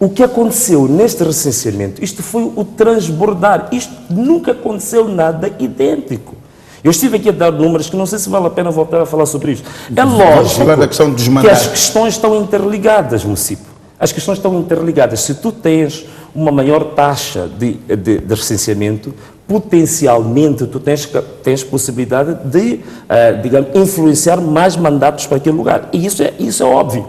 O que aconteceu neste recenseamento, isto foi o transbordar, isto nunca aconteceu nada idêntico. Eu estive aqui a dar números que não sei se vale a pena voltar a falar sobre isto. É lógico que as questões estão interligadas, município. As questões estão interligadas. Se tu tens uma maior taxa de recenseamento, potencialmente tu tens possibilidade de, digamos, influenciar mais mandatos para aquele lugar. E isso é óbvio.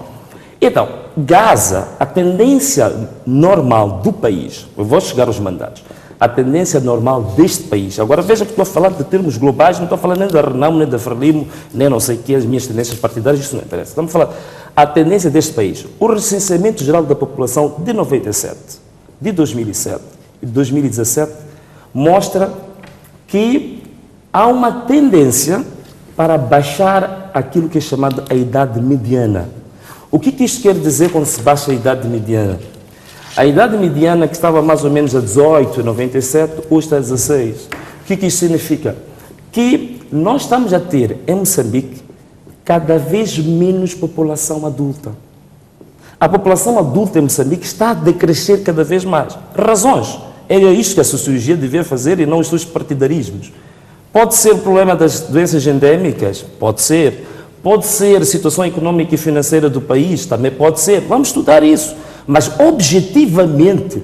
Então, Gaza, a tendência normal do país, eu vou chegar aos mandatos, a tendência normal deste país, agora veja que estou a falar de termos globais, não estou a falar nem da Renamo, nem da Frelimo, nem não sei o que, as minhas tendências partidárias, isso não interessa. Estamos a falar a tendência deste país. O recenseamento geral da população de 97, de 2007 e de 2017 mostra que há uma tendência para baixar aquilo que é chamado a idade mediana. O que isto quer dizer quando se baixa a idade mediana? A idade mediana, que estava mais ou menos a 18, 97, hoje está a 16. O que isto significa? Que nós estamos a ter, em Moçambique, cada vez menos população adulta. A população adulta em Moçambique está a decrescer cada vez mais. Razões. É isto que a sociologia devia fazer e não os seus partidarismos. Pode ser o problema das doenças endémicas? Pode ser. Pode ser a situação económica e financeira do país? Também pode ser. Vamos estudar isso. Mas, objetivamente,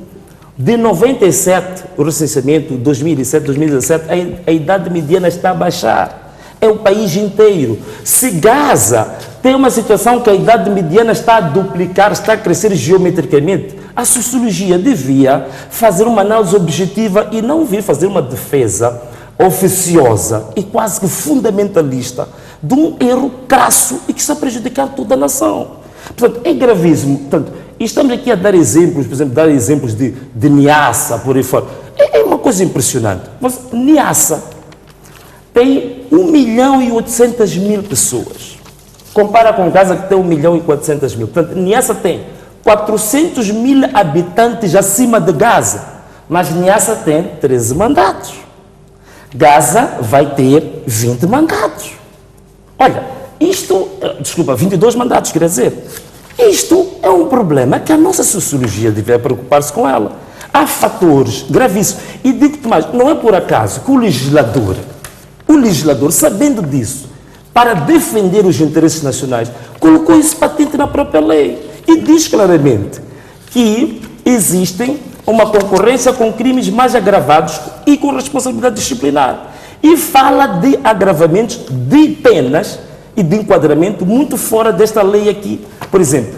de 97, o recenseamento, 2007, 2017, a idade mediana está a baixar. É o país inteiro. Se Gaza tem uma situação que a idade mediana está a duplicar, está a crescer geometricamente, a sociologia devia fazer uma análise objetiva e não vir fazer uma defesa oficiosa e quase que fundamentalista de um erro crasso e que está a prejudicar toda a nação. Portanto, é gravíssimo. Portanto, e estamos aqui a dar exemplos, por exemplo, dar exemplos de Niassa, por aí fora. É uma coisa impressionante. Mas Niassa tem 1.800.000 pessoas. Compara com Gaza, que tem 1.400.000. Portanto, Niassa tem 400.000 habitantes acima de Gaza. Mas Niassa tem 13 mandatos. Gaza vai ter 20 mandatos. Olha, 22 mandatos, quer dizer. Isto é um problema que a nossa sociologia deve preocupar-se com ela. Há fatores gravíssimos. E digo-te mais, não é por acaso que o legislador, sabendo disso, para defender os interesses nacionais, colocou isso patente na própria lei. E diz claramente que existem uma concorrência com crimes mais agravados e com responsabilidade disciplinar. E fala de agravamentos de penas e de enquadramento muito fora desta lei aqui. Por exemplo,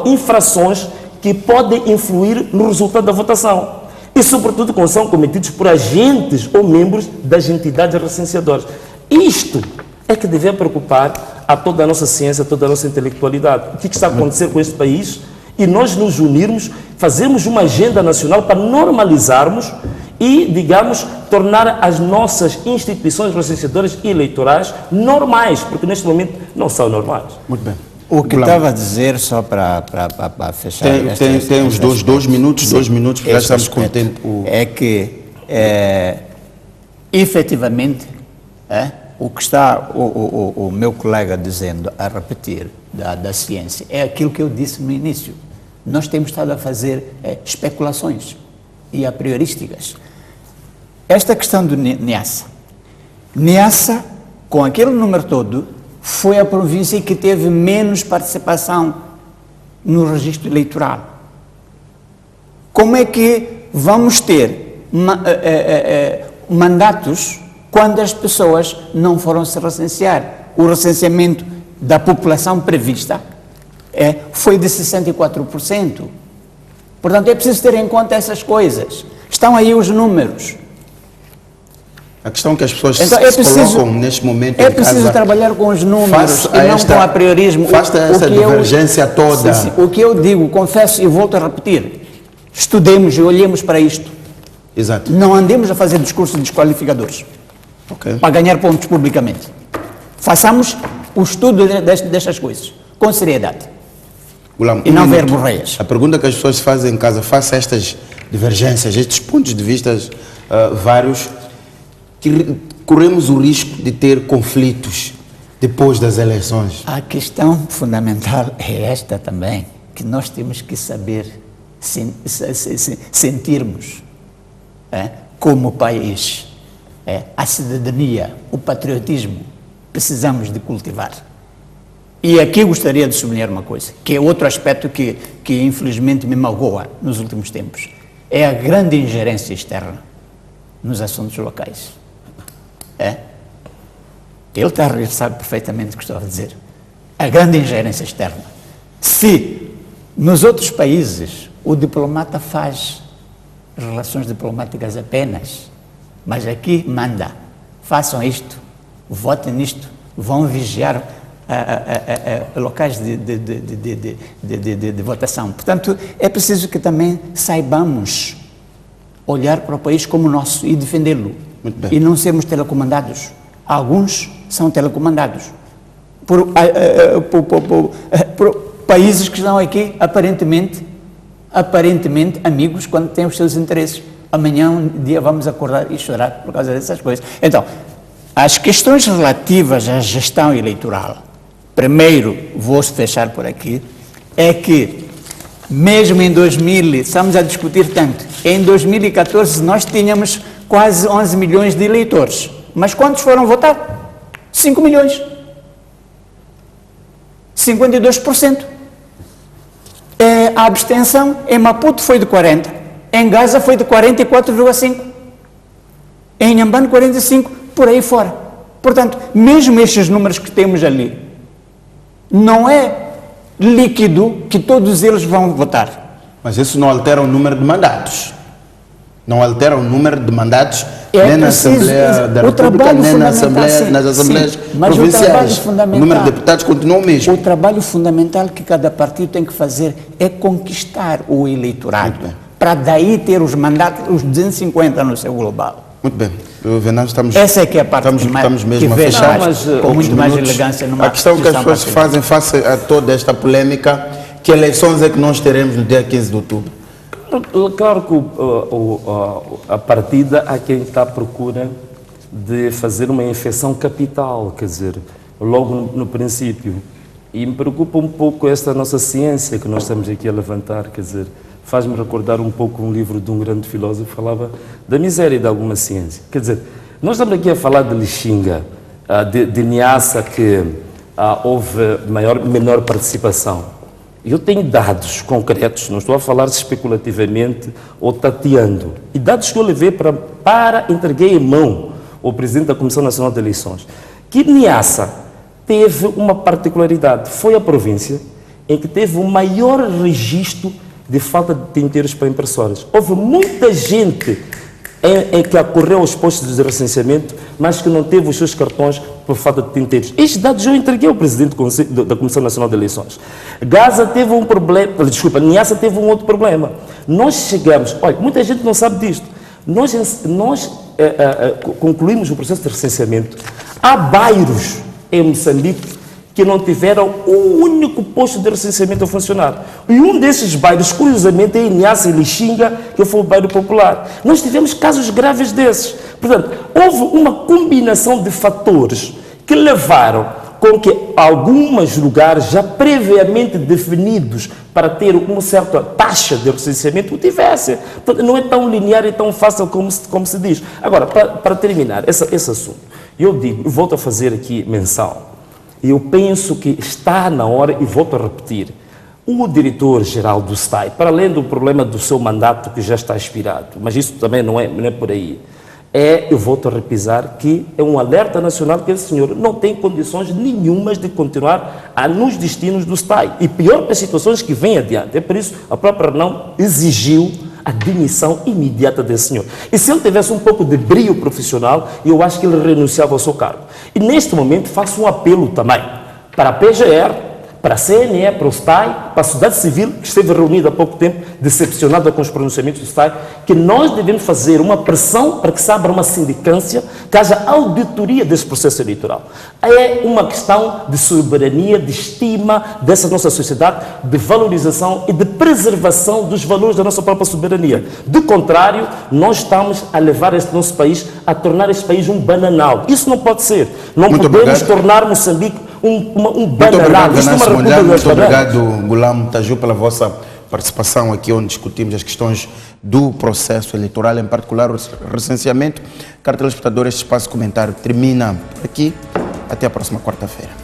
infrações que podem influir no resultado da votação. E, sobretudo, quando são cometidos por agentes ou membros das entidades recenseadoras. Isto é que deve preocupar a toda a nossa ciência, a toda a nossa intelectualidade. O que está a acontecer com este país? E nós nos unirmos, fazermos uma agenda nacional para normalizarmos e, digamos, tornar as nossas instituições recenseadoras e eleitorais normais, porque neste momento não são normais. Muito bem. O que estava a dizer, só para fechar... Tem os dois minutos, porque já estamos com o tempo... É que, efetivamente, o que está o meu colega dizendo, a repetir, da ciência, é aquilo que eu disse no início. Nós temos estado a fazer especulações e a priorísticas. Esta questão do Niassa, com aquele número todo, foi a província que teve menos participação no registro eleitoral. Como é que vamos ter mandatos quando as pessoas não foram se recensear? O recenseamento da população prevista foi de 64%. Portanto, é preciso ter em conta essas coisas. Estão aí os números. A questão que as pessoas Então, se colocam neste momento é em preciso casa, trabalhar com os números e não com a priorismo. Basta essa divergência toda. Sim, o que eu digo, confesso e volto a repetir, estudemos e olhemos para isto. Exato. Não andemos a fazer discursos desqualificadores para ganhar pontos publicamente. Façamos o estudo destas coisas, com seriedade. Gulam, e não verborreias. A pergunta que as pessoas fazem em casa, face a estas divergências, estes pontos de vista vários, que corremos o risco de ter conflitos depois das eleições. A questão fundamental é esta também, que nós temos que saber sentirmos como país, a cidadania, o patriotismo, precisamos de cultivar. E aqui gostaria de sublinhar uma coisa, que é outro aspecto que infelizmente me magoa nos últimos tempos, é a grande ingerência externa nos assuntos locais. Ele está a rir, sabe perfeitamente o que estou a dizer. A grande ingerência externa. Se nos outros países o diplomata faz relações diplomáticas apenas, mas aqui manda, façam isto, votem nisto, vão vigiar locais de votação. Portanto, é preciso que também saibamos olhar para o país como nosso e defendê-lo. E não sermos telecomandados. Alguns são telecomandados por países que estão aqui aparentemente amigos quando têm os seus interesses. Amanhã um dia vamos acordar e chorar por causa dessas coisas. Então, as questões relativas à gestão eleitoral, primeiro, vou fechar por aqui, é que mesmo em 2000, estamos a discutir tanto, em 2014 nós tínhamos quase 11 milhões de eleitores, mas quantos foram votar? 5 milhões. 52%. A abstenção em Maputo foi de 40%, em Gaza foi de 44,5%, em Inhambane 45%, por aí fora. Portanto, mesmo estes números que temos ali, não é líquido que todos eles vão votar. Mas isso não altera o número de mandatos. Não altera o número de mandatos nem na Assembleia da República, nem nas Assembleias Provinciais. O número de deputados continua o mesmo. O trabalho fundamental que cada partido tem que fazer é conquistar o eleitorado, para daí ter os mandatos, os 250 no seu global. Muito bem. Venâncio, essa é que é a parte estamos mesmo a fechar. Com muito mais elegância numa a questão que as pessoas fazem face a toda esta polêmica, que eleições é que nós teremos no dia 15 de outubro? Claro que a partida há quem está à procura de fazer uma infecção capital, quer dizer, logo no princípio. E me preocupa um pouco esta nossa ciência que nós estamos aqui a levantar, quer dizer, faz-me recordar um pouco um livro de um grande filósofo que falava da miséria de alguma ciência. Quer dizer, nós estamos aqui a falar de Lixinga, de Niassa, que houve menor participação. Eu tenho dados concretos, não estou a falar especulativamente ou tateando, e dados que eu levei entreguei em mão ao Presidente da Comissão Nacional de Eleições, que Niassa teve uma particularidade, foi a província em que teve o maior registro de falta de tinteiros para impressoras. Houve muita gente em que acorreu aos postos de recenseamento, mas que não teve os seus cartões por falta de tinteiros. Estes dados eu entreguei ao Presidente da Comissão Nacional de Eleições. Gaza teve um problema, Niassa teve um outro problema. Nós chegamos, olha, muita gente não sabe disto, nós concluímos o processo de recenseamento. Há bairros em Moçambique que não tiveram um único posto de recenseamento a funcionar. E um desses bairros, curiosamente, é em Niassa e Lixinga, que foi o bairro popular. Nós tivemos casos graves desses. Portanto, houve uma combinação de fatores que levaram com que alguns lugares já previamente definidos para ter uma certa taxa de recenseamento o tivessem. Portanto, não é tão linear e tão fácil como se diz. Agora, para terminar esse assunto, eu volto a fazer aqui menção. Eu penso que está na hora, e volto a repetir, o diretor-geral do STAI, para além do problema do seu mandato que já está expirado, mas isso também não é por aí, eu volto a repisar, que é um alerta nacional que esse senhor não tem condições nenhumas de continuar nos destinos do STAI. E pior para as situações que vêm adiante. É por isso a própria reunião exigiu a demissão imediata desse senhor. E se ele tivesse um pouco de brio profissional, eu acho que ele renunciava ao seu cargo. E neste momento faço um apelo também para a PGR, para a CNE, para o STAI, para a sociedade civil, que esteve reunida há pouco tempo, decepcionada com os pronunciamentos do STAI, que nós devemos fazer uma pressão para que se abra uma sindicância, que haja auditoria desse processo eleitoral. É uma questão de soberania, de estima dessa nossa sociedade, de valorização e de preservação dos valores da nossa própria soberania. Do contrário, nós estamos a levar este nosso país, a tornar este país um bananal. Isso não pode ser. Não podemos tornar Moçambique um bananal. Muito obrigado, Gulam Taju, pela vossa participação aqui, onde discutimos as questões do processo eleitoral, em particular o recenseamento. Caro telespectador, este espaço comentário termina por aqui. Até a próxima quarta-feira.